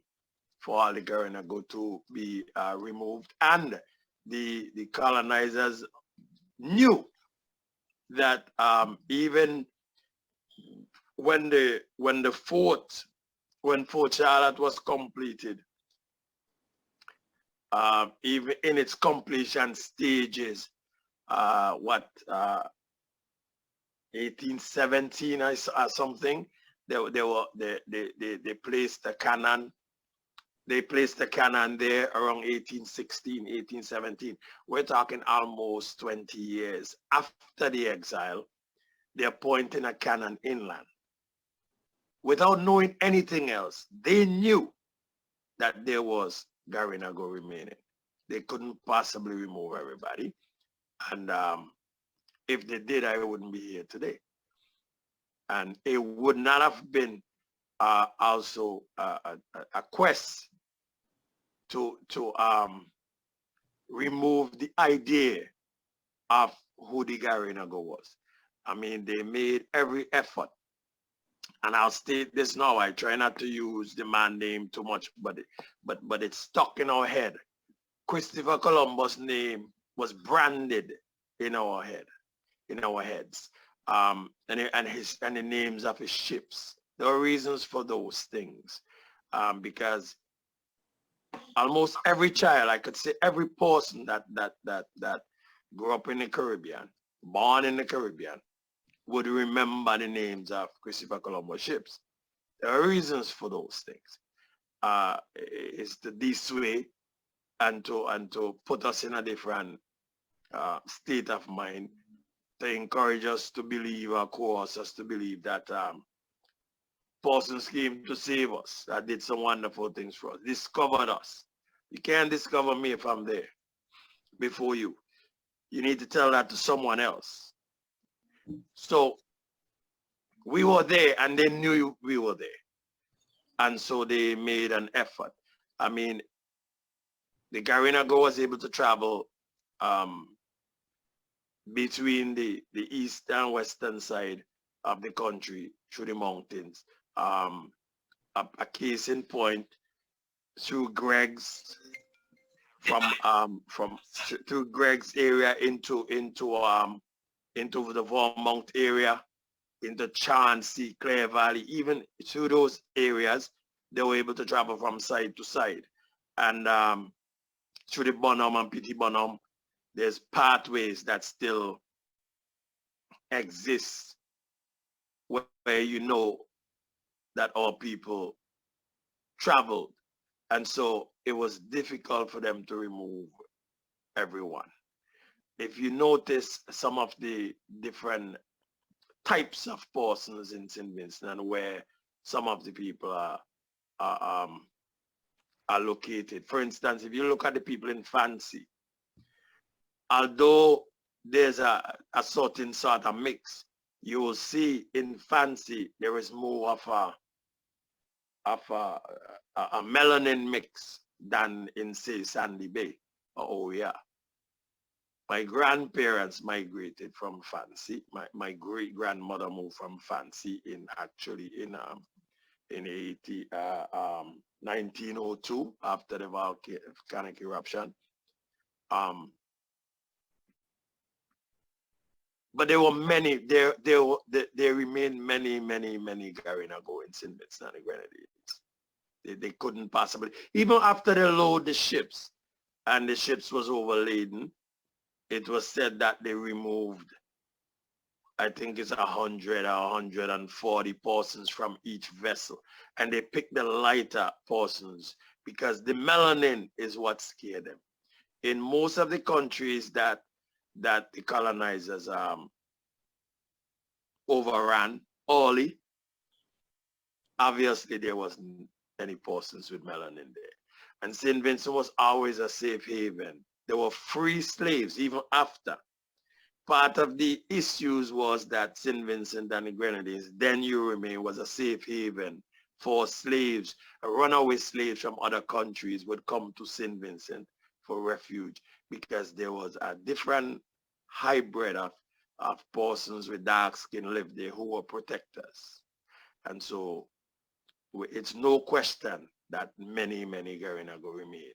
the Garinagu to be removed, and the colonizers knew that even when Fort Charlotte was completed, even in its completion stages, 1817 or something, they placed the cannon. They placed the cannon there around 1816, 1817. We're talking almost 20 years after the exile. They're pointing a cannon inland. Without knowing anything else, they knew that there was Garinagu remaining. They couldn't possibly remove everybody. And if they did, I wouldn't be here today. And it would not have been also a quest to remove the idea of who the Garinagu was. I mean, they made every effort. And I'll state this now. I try not to use the man name too much, but it's stuck in our head. Christopher Columbus' name was branded in our head, in our heads, and the names of his ships. There are reasons for those things, because almost every child, I could say every person that grew up in the Caribbean, born in the Caribbean, would remember the names of Christopher Columbus ships. There are reasons for those things. It's to dissuade and to put us in a different state of mind, to encourage us to believe or coerce us to believe that persons came to save us, that did some wonderful things for us, discovered us. You can't discover me if I'm there before you. You need to tell that to someone else. So we were there and they knew we were there. And so they made an effort. I mean, the Garinagu was able to travel between the east and western side of the country through the mountains. A case in point, through Greg's, through Greg's area into the Vermont area, into Chauncey, Clare Valley, even through those areas, they were able to travel from side to side. And through the Bonham and Petit Bonham, there's pathways that still exist where you know that our people traveled. And so it was difficult for them to remove everyone. If you notice some of the different types of persons in St. Vincent and where some of the people are located. For instance, if you look at the people in Fancy, although there's a certain sort of mix, you will see in Fancy there is more of a melanin mix than in, say, Sandy Bay or Oya. My grandparents migrated from Fancy. My great grandmother moved from Fancy in 1902 after the volcanic eruption. But there were many. There remain many Garinagu in St. Vincent and the Grenadines. They couldn't possibly, even after they load the ships and the ships was overladen, it was said that they removed, I think it's 100 or 140 persons from each vessel. And they picked the lighter persons because the melanin is what scared them. In most of the countries that the colonizers overran early, obviously there wasn't any persons with melanin there. And St. Vincent was always a safe haven. There were free slaves even after. Part of the issues was that St. Vincent and the Grenadines, then Yurumein, was a safe haven for slaves. Runaway slaves from other countries would come to St. Vincent for refuge because there was a different hybrid of persons with dark skin lived there who were protectors. And so it's no question that many Garinagu remain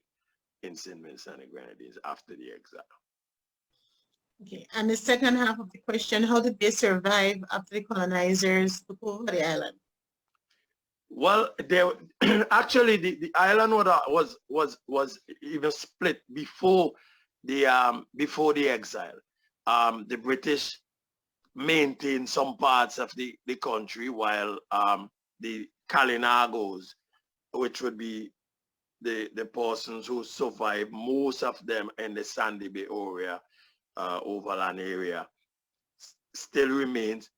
in St. Vincent and the Grenadines after the exile. Okay, and the second half of the question, how did they survive after the colonizers took over the island? Well, actually the island was even split before the exile. The British maintained some parts of the country while the Garinagos, which would be the persons who survived, most of them in the Sandy Bay area, overland area, still remains.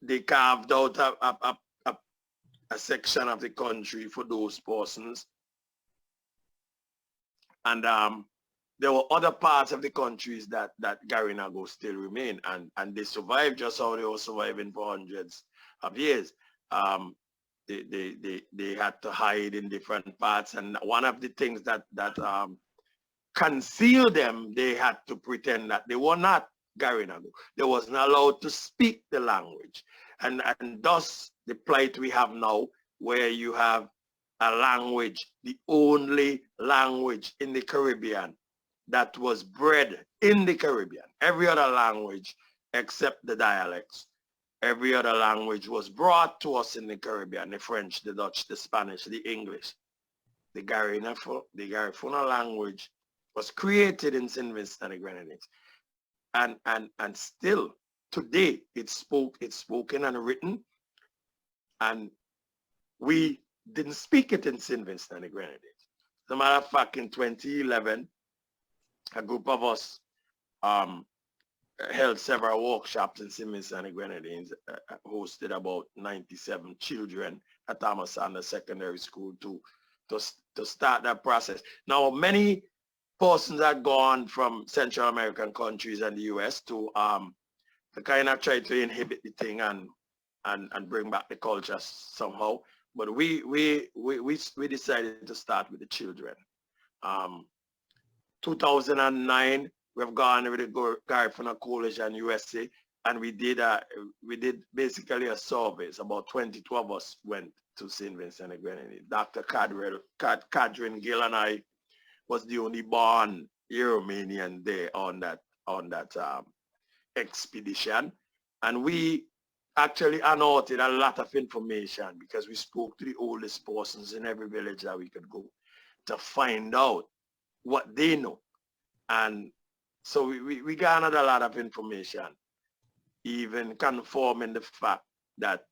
They carved out a section of the country for those persons. And there were other parts of the countries that Garinagu still remain, and they survived just how they were surviving for hundreds of years. They had to hide in different parts, and one of the things that concealed them, they had to pretend that they were not Garinagu. They wasn't allowed to speak the language, and thus the plight we have now, where you have a language, the only language in the Caribbean that was bred in the Caribbean. Every other language except the dialects, every other language was brought to us in the Caribbean: the French, the Dutch, the Spanish, the English. The Garifuna language was created in St. Vincent and the Grenadines. And still today it's spoken and written, and we didn't speak it in St. Vincent and the Grenadines. As a matter of fact, in 2011, a group of us held several workshops in St. Vincent and the Grenadines, hosted about 97 children at Thomas Sanders Secondary School to start that process. Now, many persons had gone from Central American countries and the US to kind of try to inhibit the thing and bring back the culture somehow. But we decided to start with the children. 2009, we've gone with the Garifuna Coalition USA, and we did basically a survey. About 22 of us went to St. Vincent and Grenadines. Dr. Cadrin Gill and I was the only born Yurumeinian there on that expedition, and we actually unearthed a lot of information because we spoke to the oldest persons in every village that we could go to find out what they know. And so we garnered a lot of information, even confirming the fact that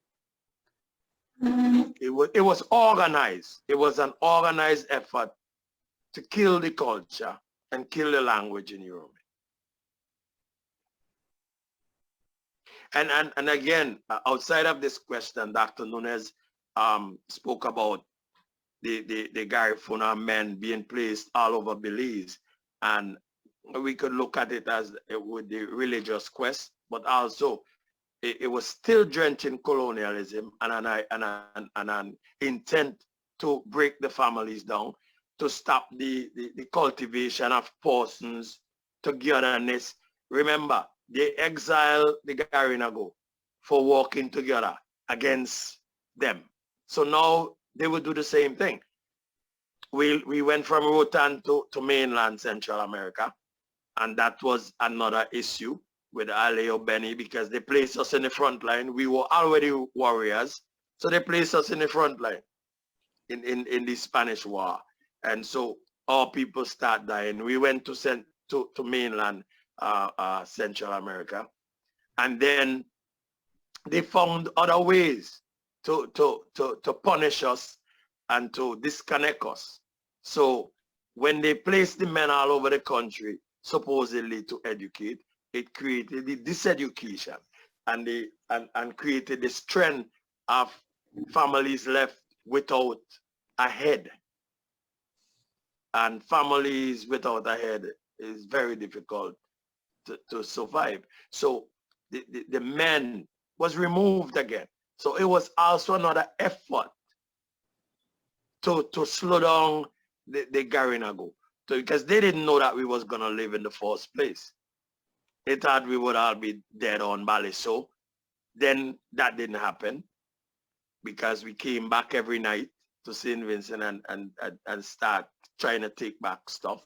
it was organized. It was an organized effort to kill the culture and kill the language in Europe. And again, outside of this question, Dr. Nunez spoke about the Garifuna men being placed all over Belize, and we could look at it as with the religious quest, but also it was still drenched in colonialism and an intent to break the families down, to stop the cultivation of persons, togetherness. Remember, they exiled the Garinagu for working together against them. So now they will do the same thing. We went from Rotan to mainland Central America, and that was another issue with Aleo Benny, because they placed us in the front line. We were already warriors, so they placed us in the front line in the Spanish War. And so our people start dying. We went to mainland Central America, and then they found other ways to punish us and to disconnect us. So when they placed the men all over the country, supposedly to educate, it created the diseducation and created this trend of families left without a head. And families without a head is very difficult to survive. So the men was removed again. So it was also another effort to slow down the Garinagu, because they didn't know that we was gonna live in the first place. They thought we would all be dead on Baliso. Then that didn't happen, because we came back every night to St. Vincent and start trying to take back stuff.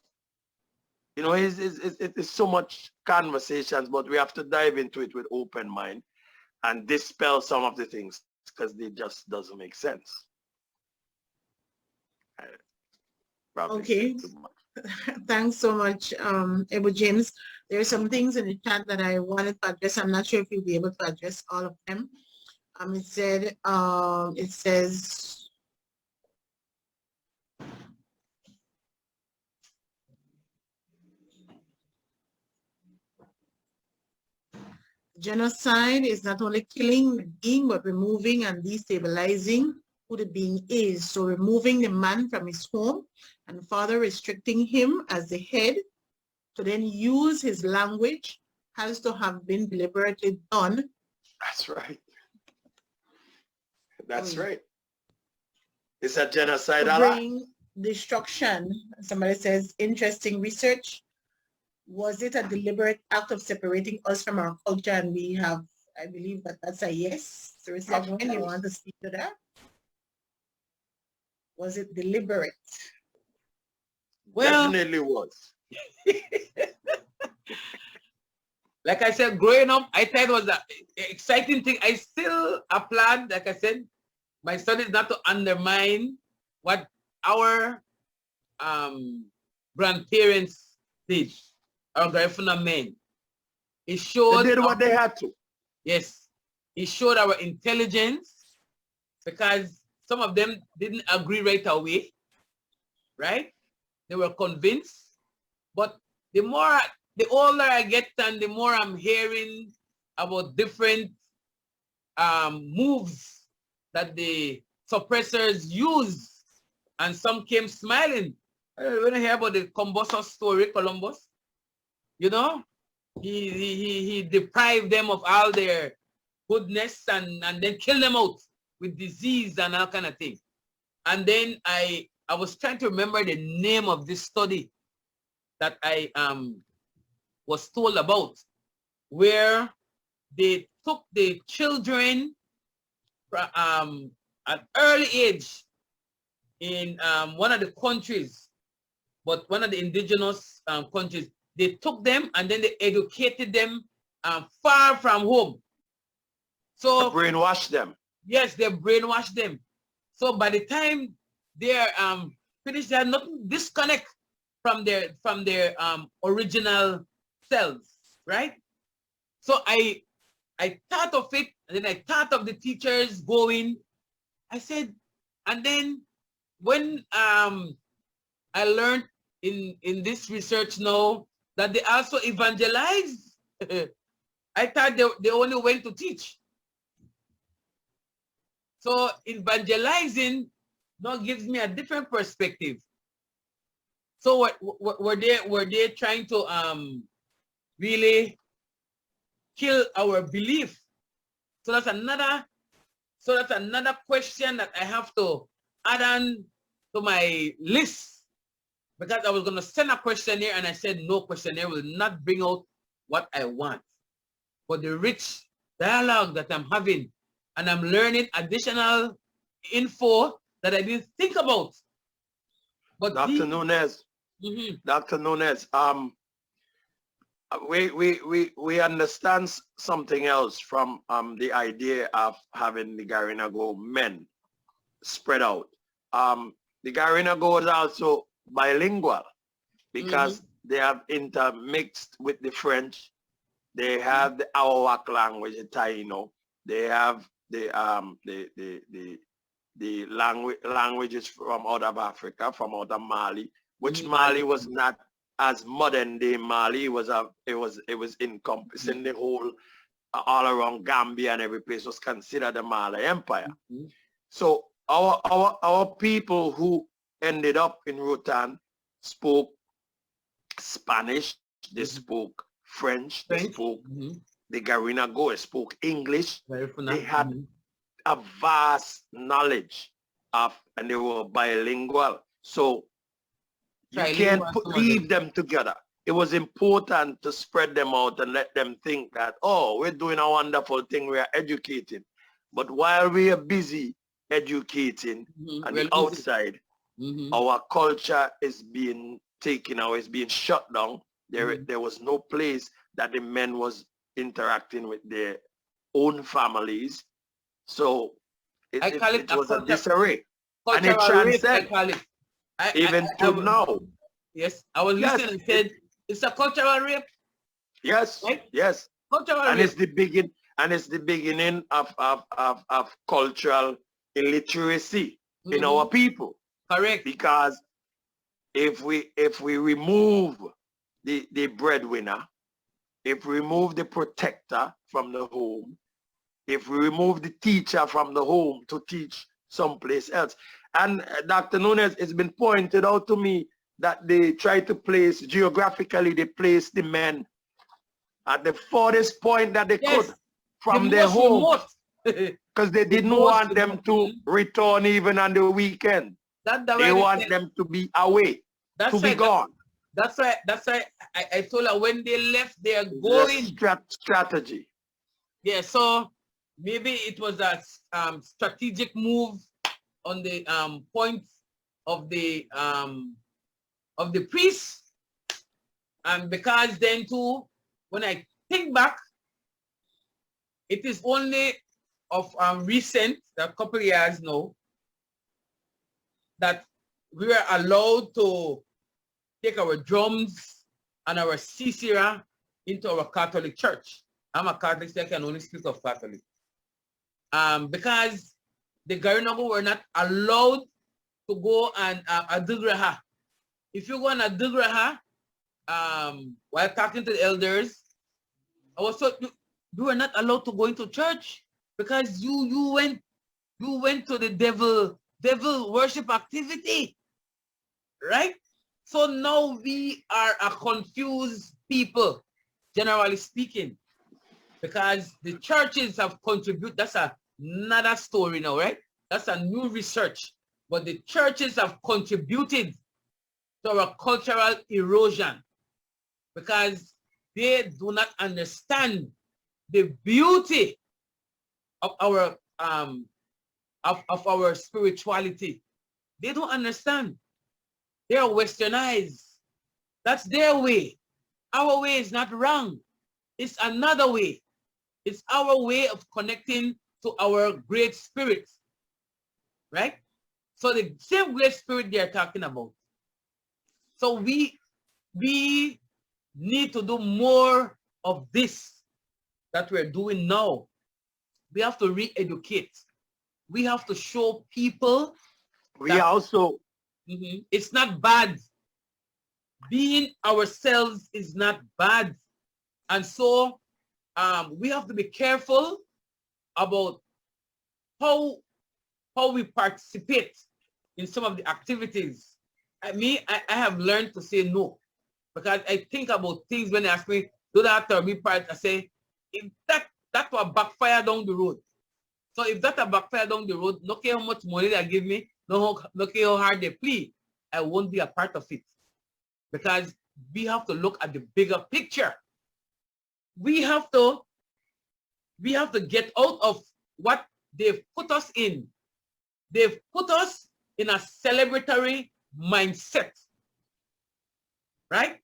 You know, it's so much conversations, but we have to dive into it with open mind and dispel some of the things, because they just doesn't make sense. Okay. Thanks so much, Ebu James. There are some things in the chat that I wanted to address. I'm not sure if you'll be able to address all of them. It says, genocide is not only killing the being, but removing and destabilizing who the being is. So removing the man from his home and further restricting him as the head to then use his language has to have been deliberately done. That's right. That's right. It's a genocide. To bring destruction. Somebody says, interesting research. Was it a deliberate act of separating us from our culture? And we have, I believe that that's a yes. So it's like, when you want to speak to that? Was it deliberate? Well, definitely was. Like I said, growing up, I thought it was an exciting thing. I still applaud, like I said, my study is not to undermine what our grandparents did, our Garifuna men. It showed they did what they had to. Yes. It showed our intelligence, because some of them didn't agree right away, right? They were convinced. But the older I get and the more I'm hearing about different moves that the suppressors use, and some came smiling. When I hear about the Columbus story, Columbus, you know, he deprived them of all their goodness and then killed them out with disease and all kind of thing. And then I was trying to remember the name of this study that I was told about, where they took the children from an early age in one of the countries, but one of the indigenous countries. They took them and then they educated them far from home. So they brainwashed them. Yes, they brainwashed them. So by the time they're finished, they had nothing disconnect from their original selves, right? So I thought of it, and then I thought of the teachers going. I said, and then when I learned in this research now that they also evangelize, I thought they only went to teach. So evangelizing now gives me a different perspective. So were they trying to really kill our belief? So that's another question that I have to add on to my list, because I was going to send a questionnaire and I said no, questionnaire will not bring out what I want. But the rich dialogue that I'm having, and I'm learning additional info that I didn't think about. But Dr. Nunez, Dr. Nunez, we understand something else from the idea of having the Garinagu men spread out. The Garinagu is also bilingual, because they have intermixed with the French. They have the Arawak language, the Taino. They have the languages from out of Africa, from out of Mali, which Mali was not as modern day Mali. It was encompassing the whole all around Gambia, and every place was considered the Mali Empire. So our people who ended up in Rutan spoke Spanish, they spoke French, they spoke the Garinagu, spoke English. They had a vast knowledge of, and they were bilingual. So you can't leave them together. It was important to spread them out and let them think that, oh, we're doing a wonderful thing, we are educating. But while we are busy educating on the outside, our culture is being taken away, is being shut down. There was no place that the men was interacting with their own families. So it was a disarray. And it transcends even to now. Yes, I was listening and said it's a cultural rape. Yes, right? Yes. Cultural and rape. It's the beginning of cultural illiteracy in our people. Correct. Because if we remove the breadwinner, if we remove the protector from the home, if we remove the teacher from the home to teach someplace else. And Dr. Nunez, it's been pointed out to me that they try to place geographically, they place the men at the farthest point that they could from their home, because they didn't want them to return even on the weekend. They want them to be away, to be gone. That's why I told her when they left, they are going. Strategy. Yeah, so maybe it was a strategic move on the point of the priests, and because then too, when I think back, it is only of recent, a couple of years now, that we were allowed to take our drums and our sisira into our Catholic church. I'm a Catholic, so I can only speak of Catholic. Because the Garinagu were not allowed to go and adigraha. If you go on adigraha, while talking to the elders, I was told you were not allowed to go into church because you went to the devil worship activity, right? So now we are a confused people, generally speaking, because the churches have contributed. That's another story now, right? That's a new research. But the churches have contributed to our cultural erosion because they do not understand the beauty of our spirituality. They don't understand. They are westernized. That's their way. Our way is not wrong. It's another way. It's our way of connecting to our great spirit, right? So the same great spirit they are talking about. So we need to do more of this that we're doing now. We have to re-educate. We have to show people it's not bad. Being ourselves is not bad. And so we have to be careful about how we participate in some of the activities. I have learned to say no, because I think about things when they ask me, do that or be part, I say, if that will backfire down the road. So if that will backfire down the road, no care how much money they give me, no care how hard they plead, I won't be a part of it. Because we have to look at the bigger picture. We have to get out of what they've put us in. They've put us in a celebratory mindset, right?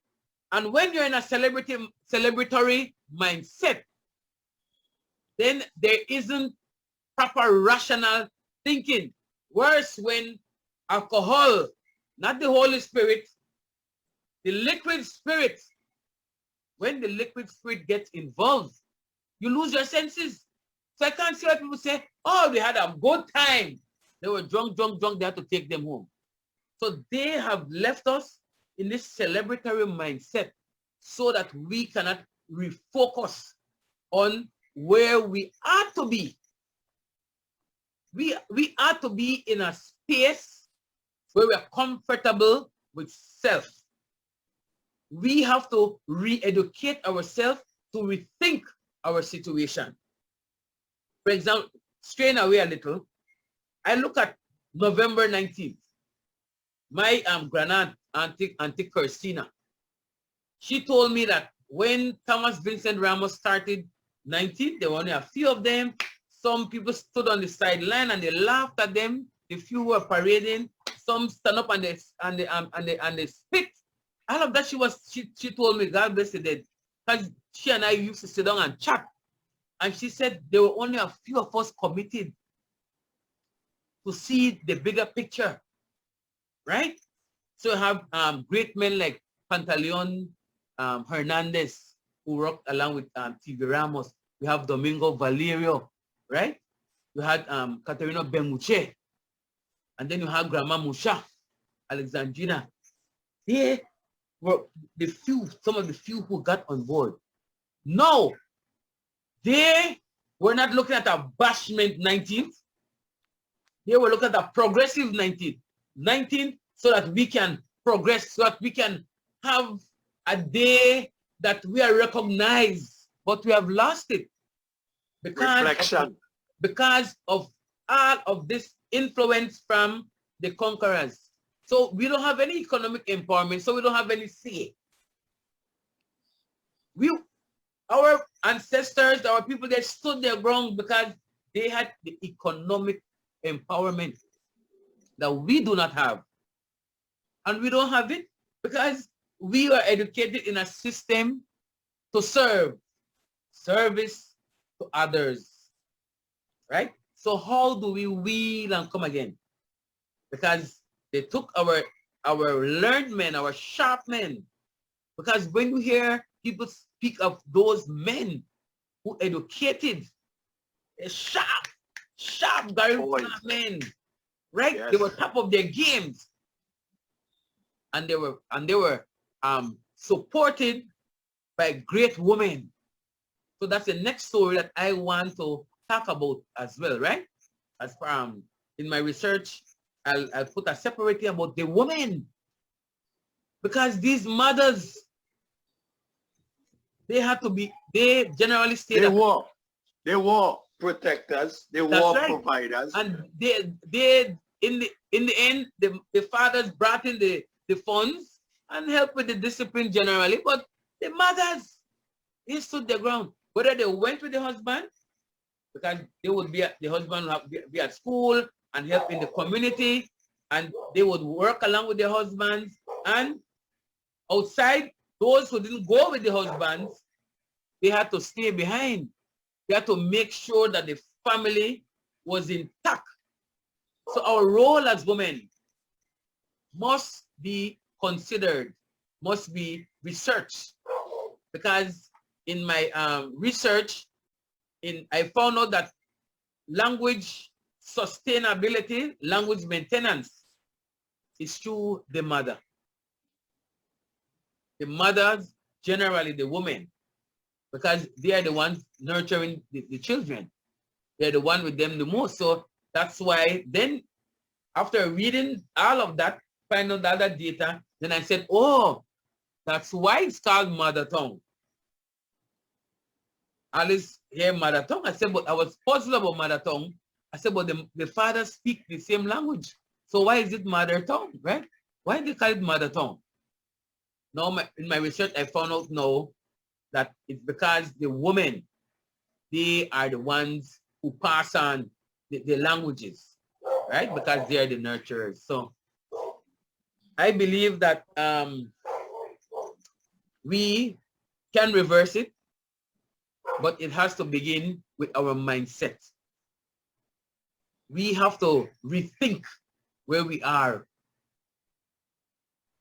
And when you're in a celebratory mindset, then there isn't proper rational thinking. Worse when alcohol, not the Holy Spirit, the liquid spirit, when the liquid spirit gets involved, you lose your senses. So I can't see why people say, oh, they had a good time. They were drunk, they had to take them home. So they have left us in this celebratory mindset so that we cannot refocus on where we are to be. We are to be in a space where we are comfortable with self. We have to re-educate ourselves to rethink our situation. For example, straying away a little, I look at November 19th. My grandaunt, Auntie Christina, she told me that when Thomas Vincent Ramos started 19th, there were only a few of them. Some people stood on the sideline and they laughed at them. The few were parading. Some stand up and they spit. All of that she told me, God bless the dead. Because she and I used to sit down and chat. And she said there were only a few of us committed to see the bigger picture, right? So you have great men like Pantaleon Hernandez, who worked along with TV Ramos. We have Domingo Valerio, right? You had Caterina Bemuche. And then you have Grandma Musha, Alexandrina. They were some of the few who got on board. No, they were not looking at a bashment 19th. They were looking at a progressive 19th. 19th so that we can progress so that we can have a day that we are recognized, but we have lost it because of all of this influence from the conquerors. So we don't have any economic empowerment, so we don't have any say. Our ancestors, our people, they stood their ground because they had the economic empowerment that we do not have. And we don't have it because we are educated in a system to serve, service to others, right? So how do we wheel and come again? Because they took our learned men, our sharp men. Because when you hear people speak of those men who educated, sharp Garifuna men, right? Yes. They were top of their games, and they were supported by great women. So that's the next story that I want to talk about as well, right? As in my research, I'll put a separate thing about the women, because these mothers, they generally stay. They were protectors. They were providers. And they in the end, the fathers brought in the funds and helped with the discipline generally, but the mothers, they stood their ground. Whether they went with the husband, because they would be the husband would be at school and help in the community, and they would work along with their husbands, and outside, those who didn't go with the husbands, they had to stay behind. They had to make sure that the family was intact. So our role as women must be considered, must be researched. Because in my research, I found out that language sustainability, language maintenance is through the mother. The mothers, generally the women, because they are the ones nurturing the children. They're the one with them the most. So that's why then after reading all of that, find out all that data, then I said, oh, that's why it's called mother tongue. Alice hear mother tongue. I said, but I was puzzled about mother tongue. I said, but the fathers speak the same language. So why is it mother tongue, right? Why do they call it mother tongue? Now, in my research, I found out now that it's because the women, they are the ones who pass on the languages, right? Because they are the nurturers. So I believe that we can reverse it, but it has to begin with our mindset. We have to rethink where we are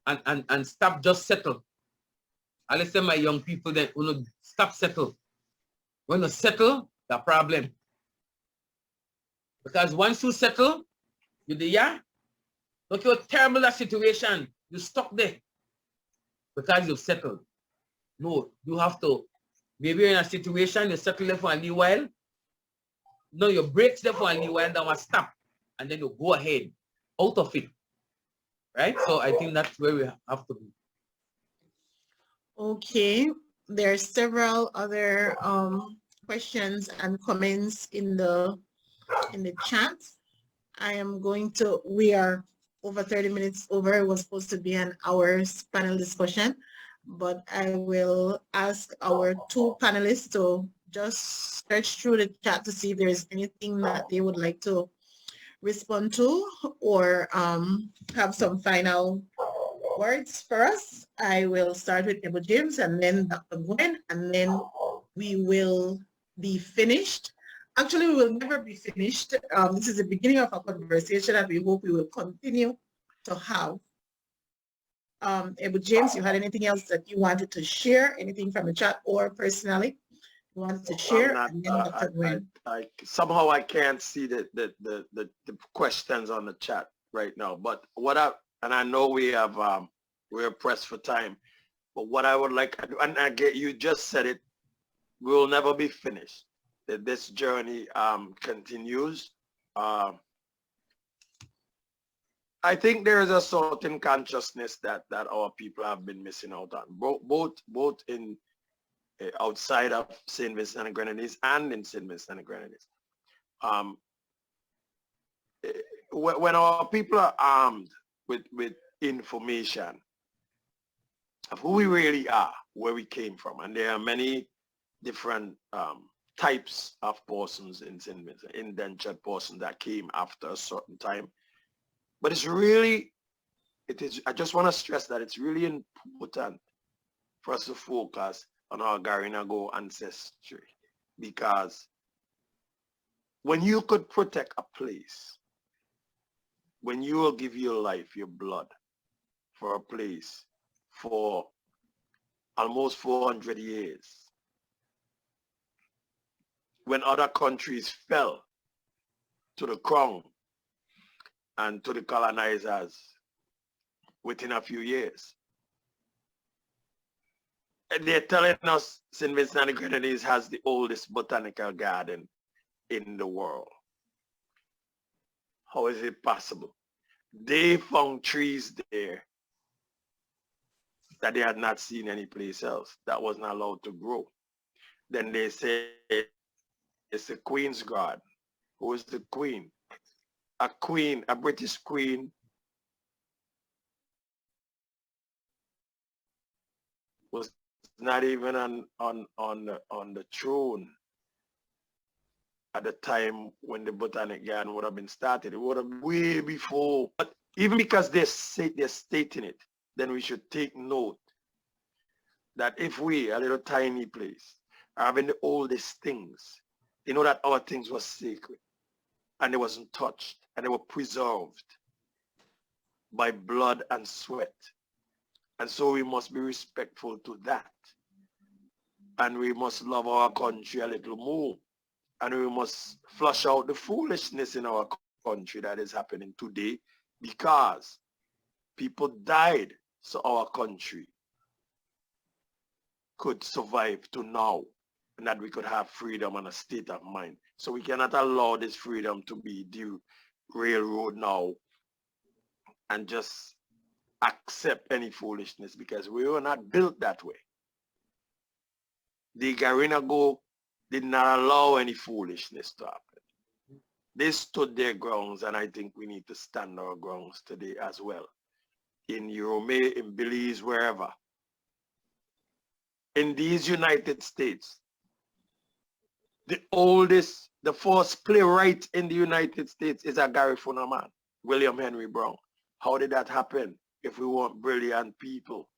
and stop just settle. I listen my young people that stop settle. When you settle, the problem. Because once you settle, look at your terrible situation. You stuck there because you've settled. No, you have to. Maybe you're in a situation, you settle there for a little while. No, you break there for a little while, then you stop. And then you go ahead, out of it. Right? So I think that's where we have to be. Okay. There are several other questions and comments in the chat. We are over 30 minutes over. It was supposed to be an hour's panel discussion, but I will ask our two panelists to just search through the chat to see if there's anything that they would like to respond to or have some final words for us. I will start with Ebu James and then Dr. Gwen, and then we will be finished. Actually, we will never be finished. This is the beginning of a conversation that we hope we will continue to have. Ebu James, you had anything else that you wanted to share? Anything from the chat or personally you wanted to share? And then Dr. Gwen. Somehow I can't see the questions on the chat right now. But and I know we have we're pressed for time. But what I would like, and you just said it, we will never be finished. That this journey continues. I think there is a certain consciousness that our people have been missing out on, both in outside of St. Vincent and Grenadines and in St. Vincent and Grenadines. When our people are armed with information of who we really are, where we came from, and there are many different types of persons in St. Vincent, indentured persons that came after a certain time. But it's really, I just want to stress that it's really important for us to focus on our Garinagu ancestry, because when you could protect a place, when you will give your life, your blood for a place for almost 400 years, when other countries fell to the crown and to the colonizers within a few years, and they're telling us St. Vincent and Grenadines has the oldest botanical garden in the world. How is it possible? They found trees there that they had not seen any place else, that wasn't allowed to grow. Then they say it's the Queen's garden. Who is the Queen? A queen, a British queen, was not even on the throne at the time when the botanic garden would have been started. It would have been way before. But even because they're stating it, then we should take note that if we, a little tiny place, are having the oldest things, you know that our things were sacred and they wasn't touched and they were preserved by blood and sweat. And so we must be respectful to that. And we must love our country a little more. And we must flush out the foolishness in our country that is happening today, because people died so our country could survive to now, and that we could have freedom and a state of mind. So we cannot allow this freedom to be the railroad now and just accept any foolishness, because we were not built that way. The Garinagu did not allow any foolishness to happen. They stood their grounds, and I think we need to stand our grounds today as well. In Yurumein, in Belize, wherever. In these United States, the oldest, the first playwright in the United States is a Garifuna man, William Henry Brown. How did that happen if we weren't brilliant people?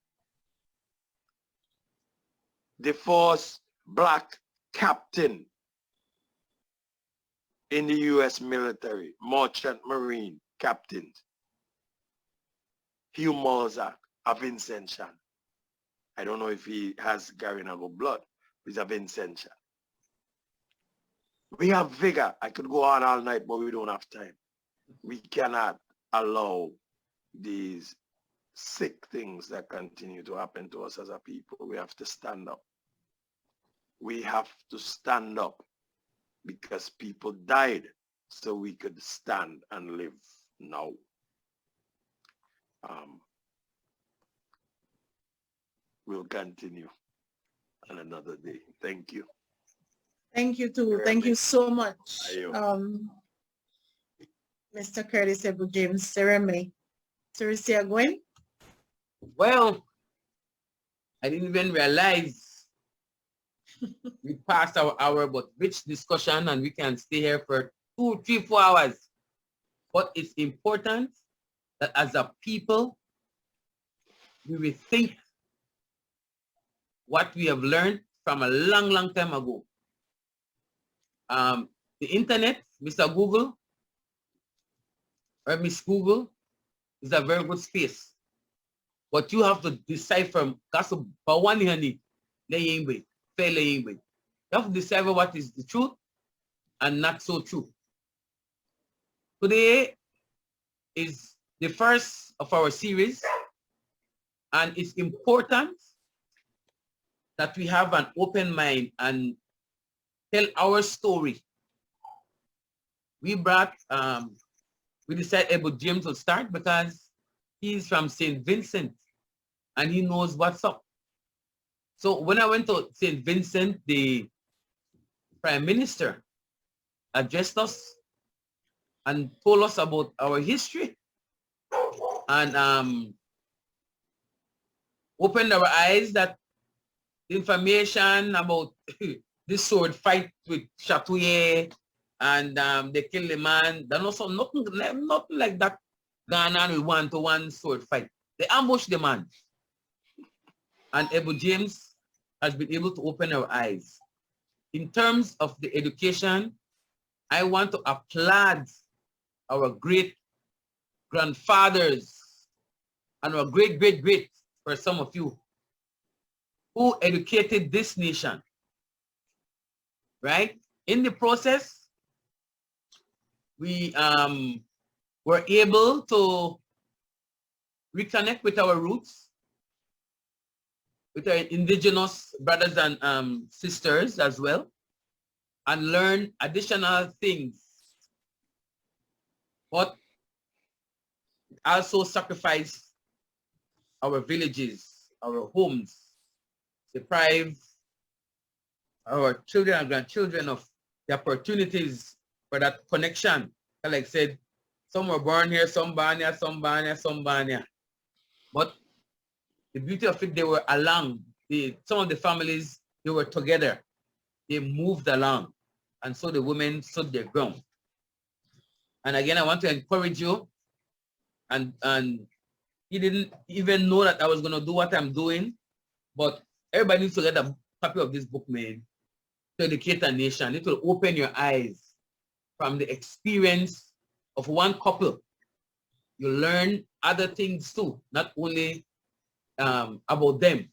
The first black captain in the U.S. military, merchant marine captain, Hugh Malzak, a Vincentian. I don't know if he has Garinagu blood, he's a Vincentian. We have vigor. I could go on all night, but we don't have time. We cannot allow these sick things that continue to happen to us as a people. We have to stand up. We have to stand up, because people died so we could stand and live now. We'll continue on another day. Thank you. Thank you too. Thank you so much, Mr. Cordice, Ebu James, Yurumein. Teresa Gwen? Well, I didn't even realize we passed our hour, but rich discussion, and we can stay here for 2, 3, 4 hours. But it's important that as a people, we rethink what we have learned from a long, long time ago. The internet, Mr. Google, or Miss Google, is a very good space. But you have to decipher, you have to decipher what is the truth and not so true. Today is the first of our series, and it's important that we have an open mind and tell our story. We brought we decided Ebu James would start because he's from St. Vincent and he knows what's up. So when I went to St. Vincent, the Prime Minister addressed us and told us about our history and opened our eyes that the information about this sword fight with Chatouye and they kill the man. Then also nothing like that going on with one-to-one sword fight. They ambush the man. And Ebu James has been able to open our eyes. In terms of the education, I want to applaud our great grandfathers and our great for some of you who educated this nation, right? In the process, we were able to reconnect with our roots, with our indigenous brothers and sisters as well, and learn additional things. But also sacrifice our villages, our homes, deprive our children and grandchildren of the opportunities for that connection. Like I said, some were born here, some born here, some born here, some born here. But the beauty of it, they were along. Some of the families, they were together. They moved along. And so the women stood their ground. And again, I want to encourage you, and you didn't even know that I was going to do what I'm doing, but everybody needs to get a copy of this book, man, to educate a nation. It will open your eyes from the experience of one couple. You learn other things too, not only about them,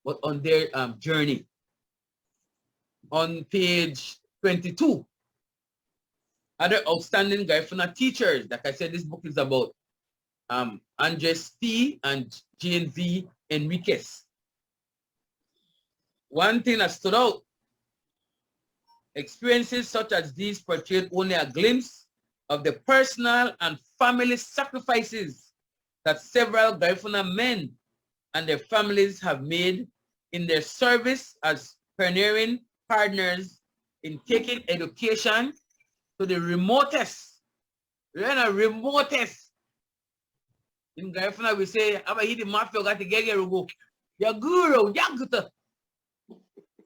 but on their journey. On page 22, other outstanding Garifuna teachers. Like I said, this book is about Andres P. and Jane V. Enriquez. One thing that stood out, experiences such as these portrayed only a glimpse of the personal and family sacrifices that several Garifuna men and their families have made in their service as pioneering partners in taking education to the remotest, remotest. In Garifuna, we say, "Aba hidi mafia got to get go. Ya guru, ya guta."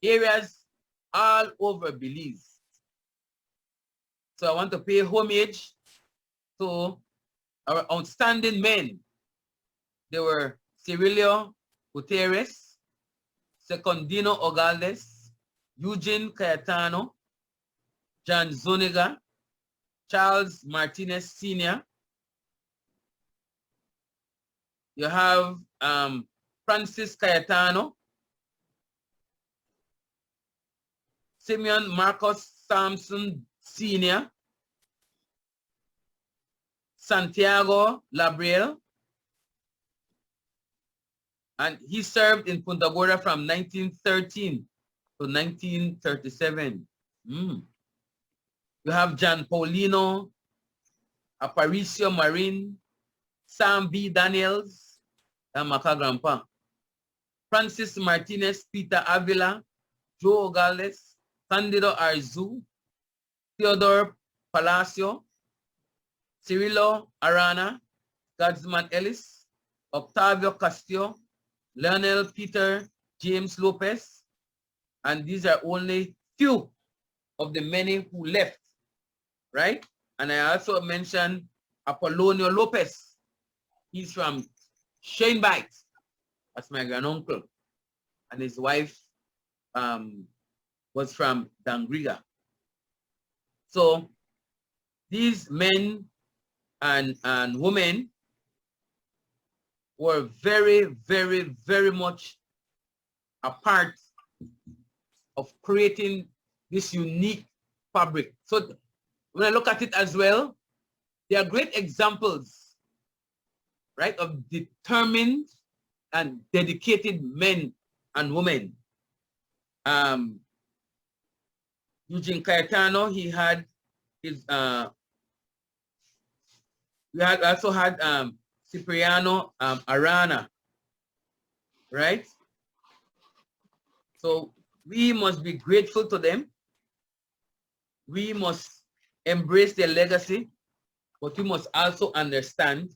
Areas all over Belize. So I want to pay homage to our outstanding men. They were Cirilio Gutierrez, Secundino Ogales, Eugene Cayetano, John Zuniga, Charles Martinez Sr. You have Francis Cayetano, Simeon Marcos Sampson Sr., Santiago Labriel, and he served in Punta Gorda from 1913 to 1937. You have John Paulino, Aparicio Marin, Sam B. Daniels, and Maka Grandpa, Francis Martinez, Peter Avila, Joe Ogales, Candido Arzu, Theodore Palacio, Cirilo Arana, Godsman Ellis, Octavio Castillo, Lionel Peter James Lopez, and these are only few of the many who left, right? And I also mentioned Apollonio Lopez. He's from Shane Bites. That's my granduncle. And his wife was from Dangriga. So these men and women were very, very, very much a part of creating this unique fabric. So when I look at it as well, they are great examples, right, of determined and dedicated men and women. Eugene Cayetano, he had his We had also had Cipriano Arana, right? So we must be grateful to them. We must embrace their legacy, but we must also understand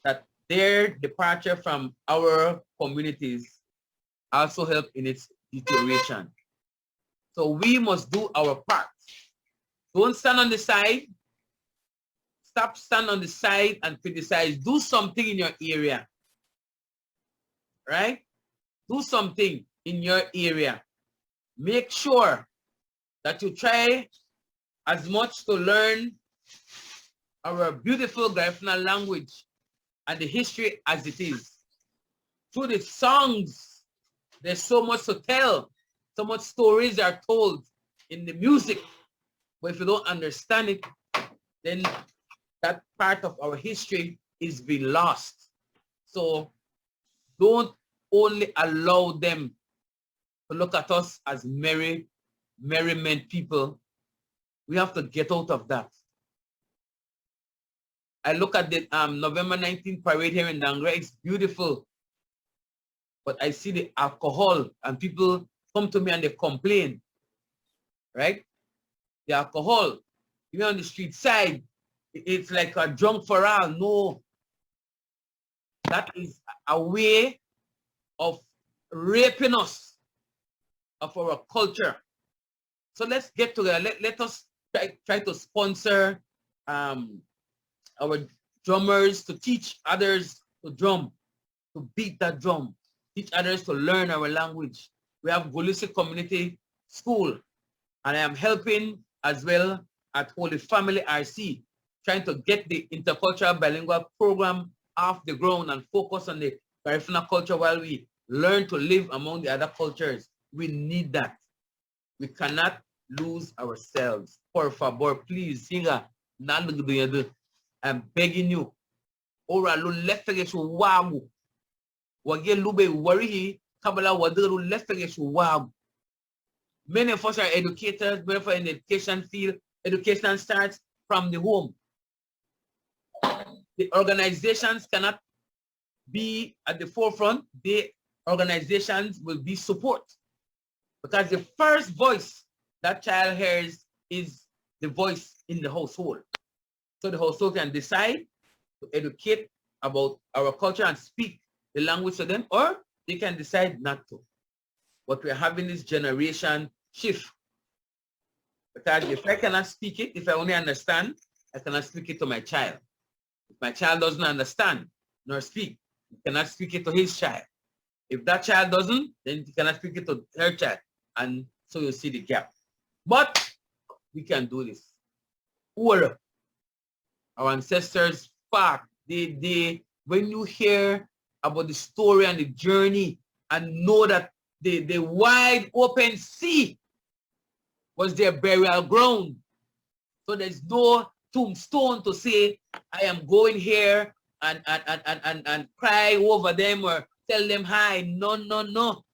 that their departure from our communities also helped in its deterioration. So we must do our part. Don't stand on the side. Stop standing on the side and criticize. Do something in your area, right? Do something in your area. Make sure that you try as much to learn our beautiful Garifuna language and the history as it is. Through the songs, there's so much to tell, so much stories are told in the music. But if you don't understand it, then that part of our history is being lost. So don't only allow them to look at us as merriment people. We have to get out of that. I look at the November 19th parade here in Dangra. It's beautiful. But I see the alcohol and people come to me and they complain, right? The alcohol, even on the street side, it's like a drunk for all. No, that is a way of raping us of our culture. So let's get together. Let us try to sponsor our drummers to teach others to drum, to beat that drum, teach others to learn our language. We have Golisi Community School, and I am helping as well at Holy Family RC, trying to get the intercultural bilingual program off the ground and focus on the Garifuna culture while we learn to live among the other cultures. We need that. We cannot lose ourselves. Por favor, please, Singa, I'm begging you. Ora lu lefege shu wagu. Wage lube warihi kabala wadaru lefege shu wagu. Many of us are educators, many of us in the education field. Education starts from the home. The organizations cannot be at the forefront. The organizations will be support. Because the first voice that child hears is the voice in the household. So the household can decide to educate about our culture and speak the language to them, or they can decide not to. But we're having this generation shift. Because if I cannot speak it, if I only understand, I cannot speak it to my child. If my child doesn't understand nor speak, he cannot speak it to his child. If that child doesn't, then he cannot speak it to her child. And so you see the gap. But we can do this. Our ancestors fought. When you hear about the story and the journey and know that the wide open sea was their burial ground. So there's no tombstone to say, I am going here and cry over them or tell them hi. No, no, no.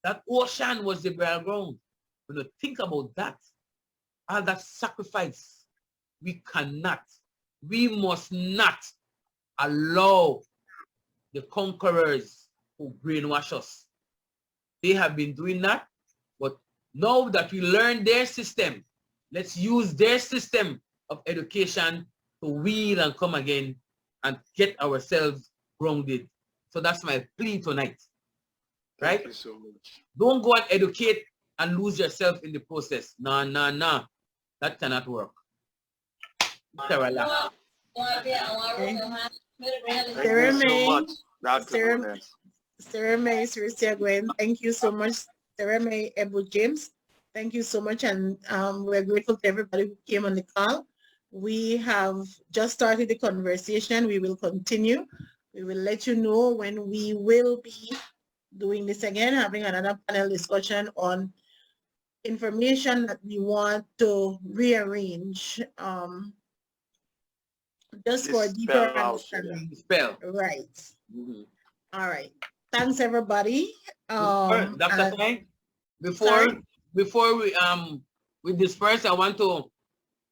That ocean was the burial ground. When you think about that, all that sacrifice, we cannot, we must not allow the conquerors who brainwash us. They have been doing that, but now that we learn their system, let's use their system of education to wheel and come again and get ourselves grounded. So that's my plea tonight. Right? Thank you so much. Don't go and educate and lose yourself in the process. No, no, no. That cannot work. Thank you so much, Dr. Nunez. Rearranging, Gwen, thank you so much. Rearranging, Ebu James, thank you so much. And we're grateful to everybody who came on the call. We have just started the conversation. We will continue. We will let you know when we will be doing this again, having another panel discussion on information that we want to rearrange just for deeper understanding. Spell. Right. All right. Thanks, everybody. Dr. Fine, before we disperse, I want to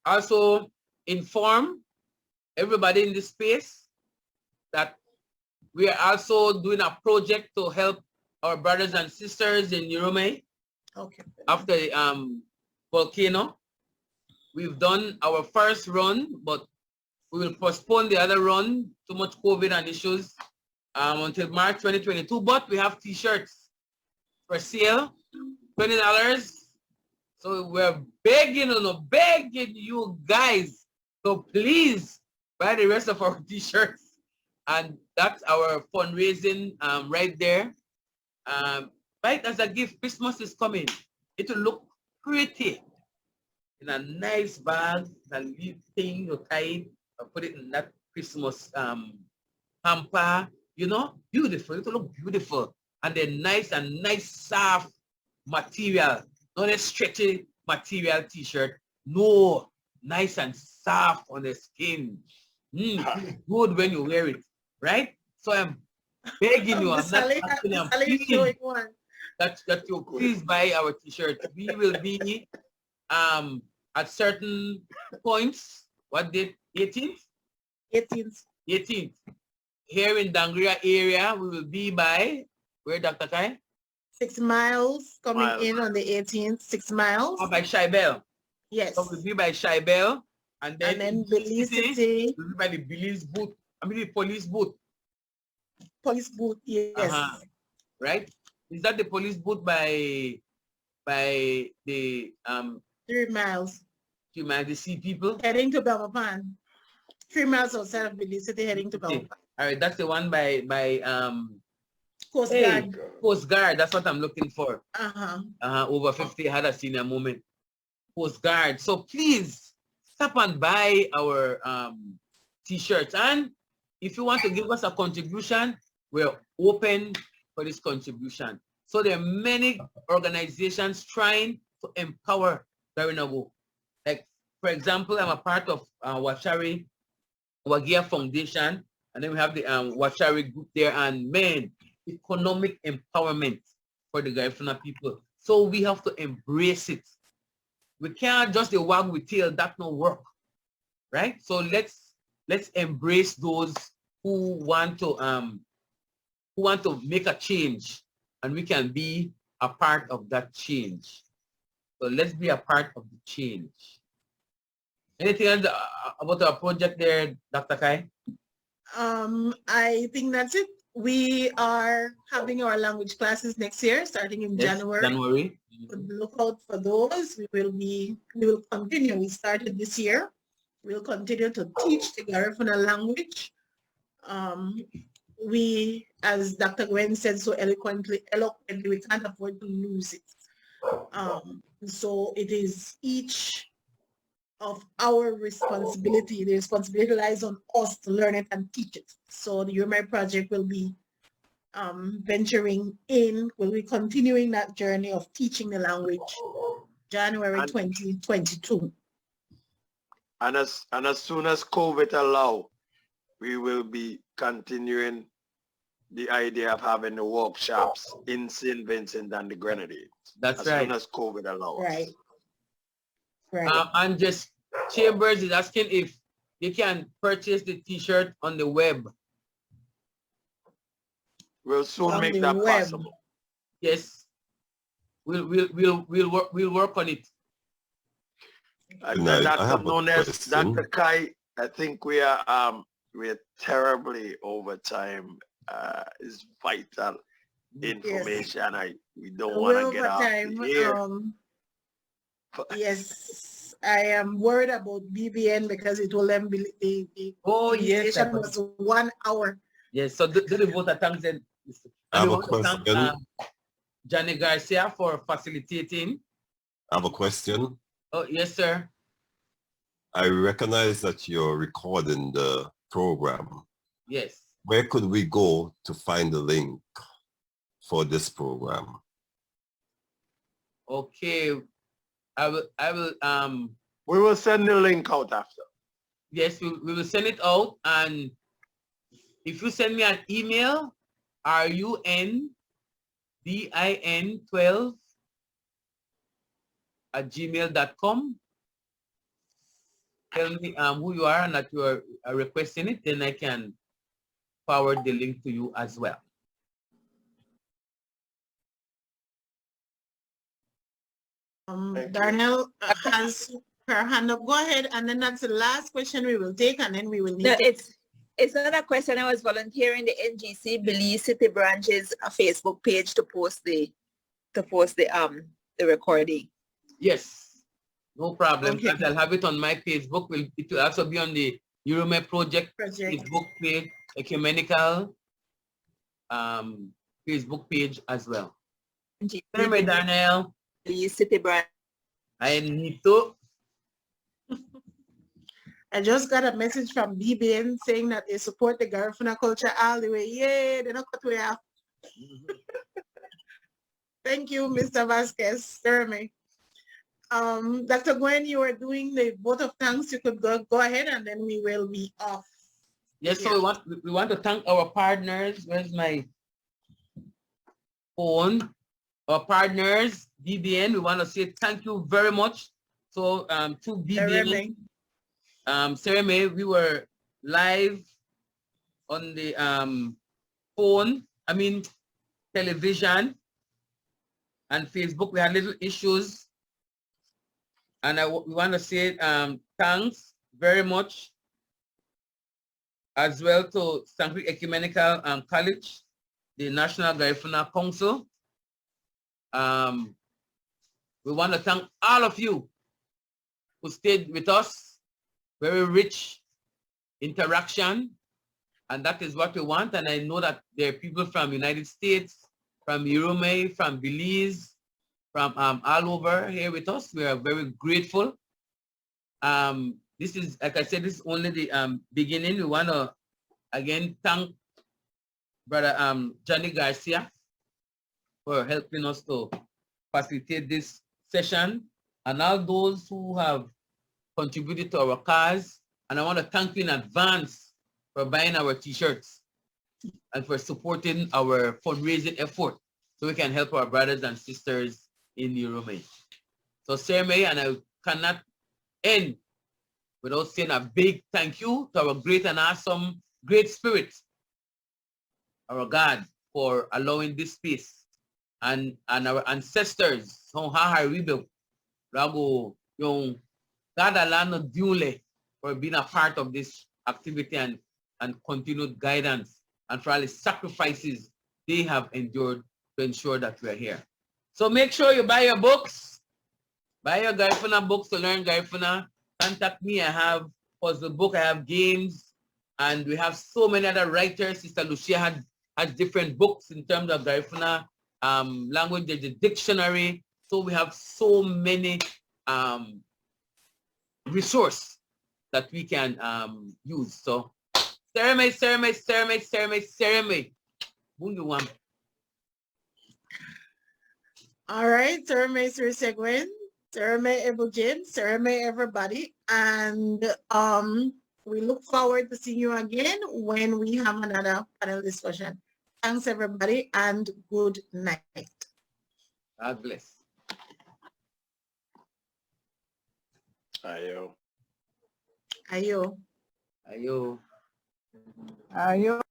also inform everybody in this space that we are also doing a project to help our brothers and sisters in Yurumein Okay. after the volcano. We've done our first run, but we will postpone the other run, too much COVID and issues, until March 2022. But we have t-shirts for sale, $20. So we're begging you guys to please buy the rest of our t-shirts. And that's our fundraising right there. Right as a gift, Christmas is coming. It will look pretty in a nice bag, a little thing you tie it, or put it in that Christmas hamper, you know, beautiful. It will look beautiful. And then nice soft material, not a stretchy material t-shirt. No, nice and soft on the skin. Good when you wear it, right? So I'm begging you, I'm not asking, I'm pleading that you please buy our t-shirt. We will be at certain points. What date? 18th? 18th. 18th. Here in Dangria area, we will be by where, Dr. Kai? 6 miles coming in on the 18th. 6 miles. Oh, by Shaibel. Yes. So we'll be by Shaibel, and then Belize City. We'll be by the Belize booth. I mean the police booth. Police booth, yes. Right? Is that the police booth by the 3 miles. 3 miles, the sea people? Heading to Belmopan. 3 miles outside of Belize City, heading to Belmopan. All right, that's the one by Coast Guard. Coast Guard, that's what I'm looking for. Over 50 had a senior moment. Coast Guard. So please stop and buy our t-shirts. And if you want to give us a contribution, we're open for this contribution. So there are many organizations trying to empower Garinagu. Like, for example, I'm a part of Wachari Wagia Foundation, and then we have the Wachari group there, and man, economic empowerment for the Garifuna people. So we have to embrace it. We can't just wag with tail, that no work, right? So let's embrace those who want to make a change, and we can be a part of that change. So let's be a part of the change. Anything else about our project there, Dr. Kai? I think that's it. We are having our language classes next year, starting in January. Look out for those. We will continue. We started this year. We'll continue to teach the Garifuna language. We, as Dr. Gwen said so eloquently, we can't afford to lose it. So it is each of our responsibility. The responsibility lies on us to learn it and teach it. So the Yurumein Project will be will be continuing that journey of teaching the language January 2022. And as soon as COVID allow, we will be continuing the idea of having the workshops in St. Vincent and the Grenadines. That's right. As soon as COVID allows. Right. And just Chambers is asking if they can purchase the t-shirt on the web. We'll soon make that possible. Yes. We'll work on it. Dr. Nunez, Dr. Kai, I think we're terribly over time. Is vital information. Yes. We don't want to get out the air. Yes, I am worried about BBN because it will then be the station was 1 hour. Yes, so do the voter thanks then. I have a question. Johnny Garcia for facilitating. I have a question. Oh, yes, sir. I recognize that you're recording the program. Yes. Where could we go to find the link for this program? Okay. We will send the link out after. Yes, we will send it out, and if you send me an email, RUNDIN12 @gmail.com, tell me who you are and that you are requesting it, then I can forward the link to you as well. Darnell has her hand up. Go ahead, and then that's the last question we will take, and then we will need No, to... it's not a question. I was volunteering the NGC Belize City Branch's Facebook page to post the recording. Yes, no problem. Okay. I'll have it on my Facebook. It will also be on the Yurumein Project Project. Facebook page, ecumenical Facebook page as well. NGC Jeremy Darnell, Belize City Branch. I need to. I just got a message from BBN saying that they support the Garifuna culture all the way. Yay, they're not cut way off. Thank you, Mr. Vasquez. Jeremy. Dr. Gwen, you are doing the vote of thanks. You could go ahead, and then we will be off. Yes, so we want to thank our partners. Where's my phone? Our partners, BBN, we want to say thank you very much. So to BBN, Sereme, we were live on the television and Facebook. We had little issues, and we want to say thanks very much as well to Sanctuary Ecumenical College, the National Garifuna Council. We want to thank all of you who stayed with us. Very rich interaction, and that is what we want. And I know that there are people from United States, from Yurumein, from Belize, from all over here with us. We are very grateful. This is, like I said, this is only the beginning. We want to again thank Brother Johnny Garcia for helping us to facilitate this session, and all those who have contributed to our cause. And I want to thank you in advance for buying our t-shirts and for supporting our fundraising effort so we can help our brothers and sisters in Yurumein. So Sereme, and I cannot end without saying a big thank you to our great and awesome, great spirit, our God, for allowing this space, and our ancestors, for being a part of this activity and continued guidance, and for all the sacrifices they have endured to ensure that we're here. So make sure you buy your books, buy your Garifuna books to learn Garifuna. Contact me. I have puzzle book, I have games, and we have so many other writers. Sister Lucia has different books in terms of Garifuna language. There's a dictionary. So we have so many resource that we can use. So Sereme. All right, Sereme Gwen, Sereme Ebu James, Sereme everybody, and we look forward to seeing you again when we have another panel discussion. Thanks everybody, and good night. God bless. Ayo. Ayo. Ayo. Ayo.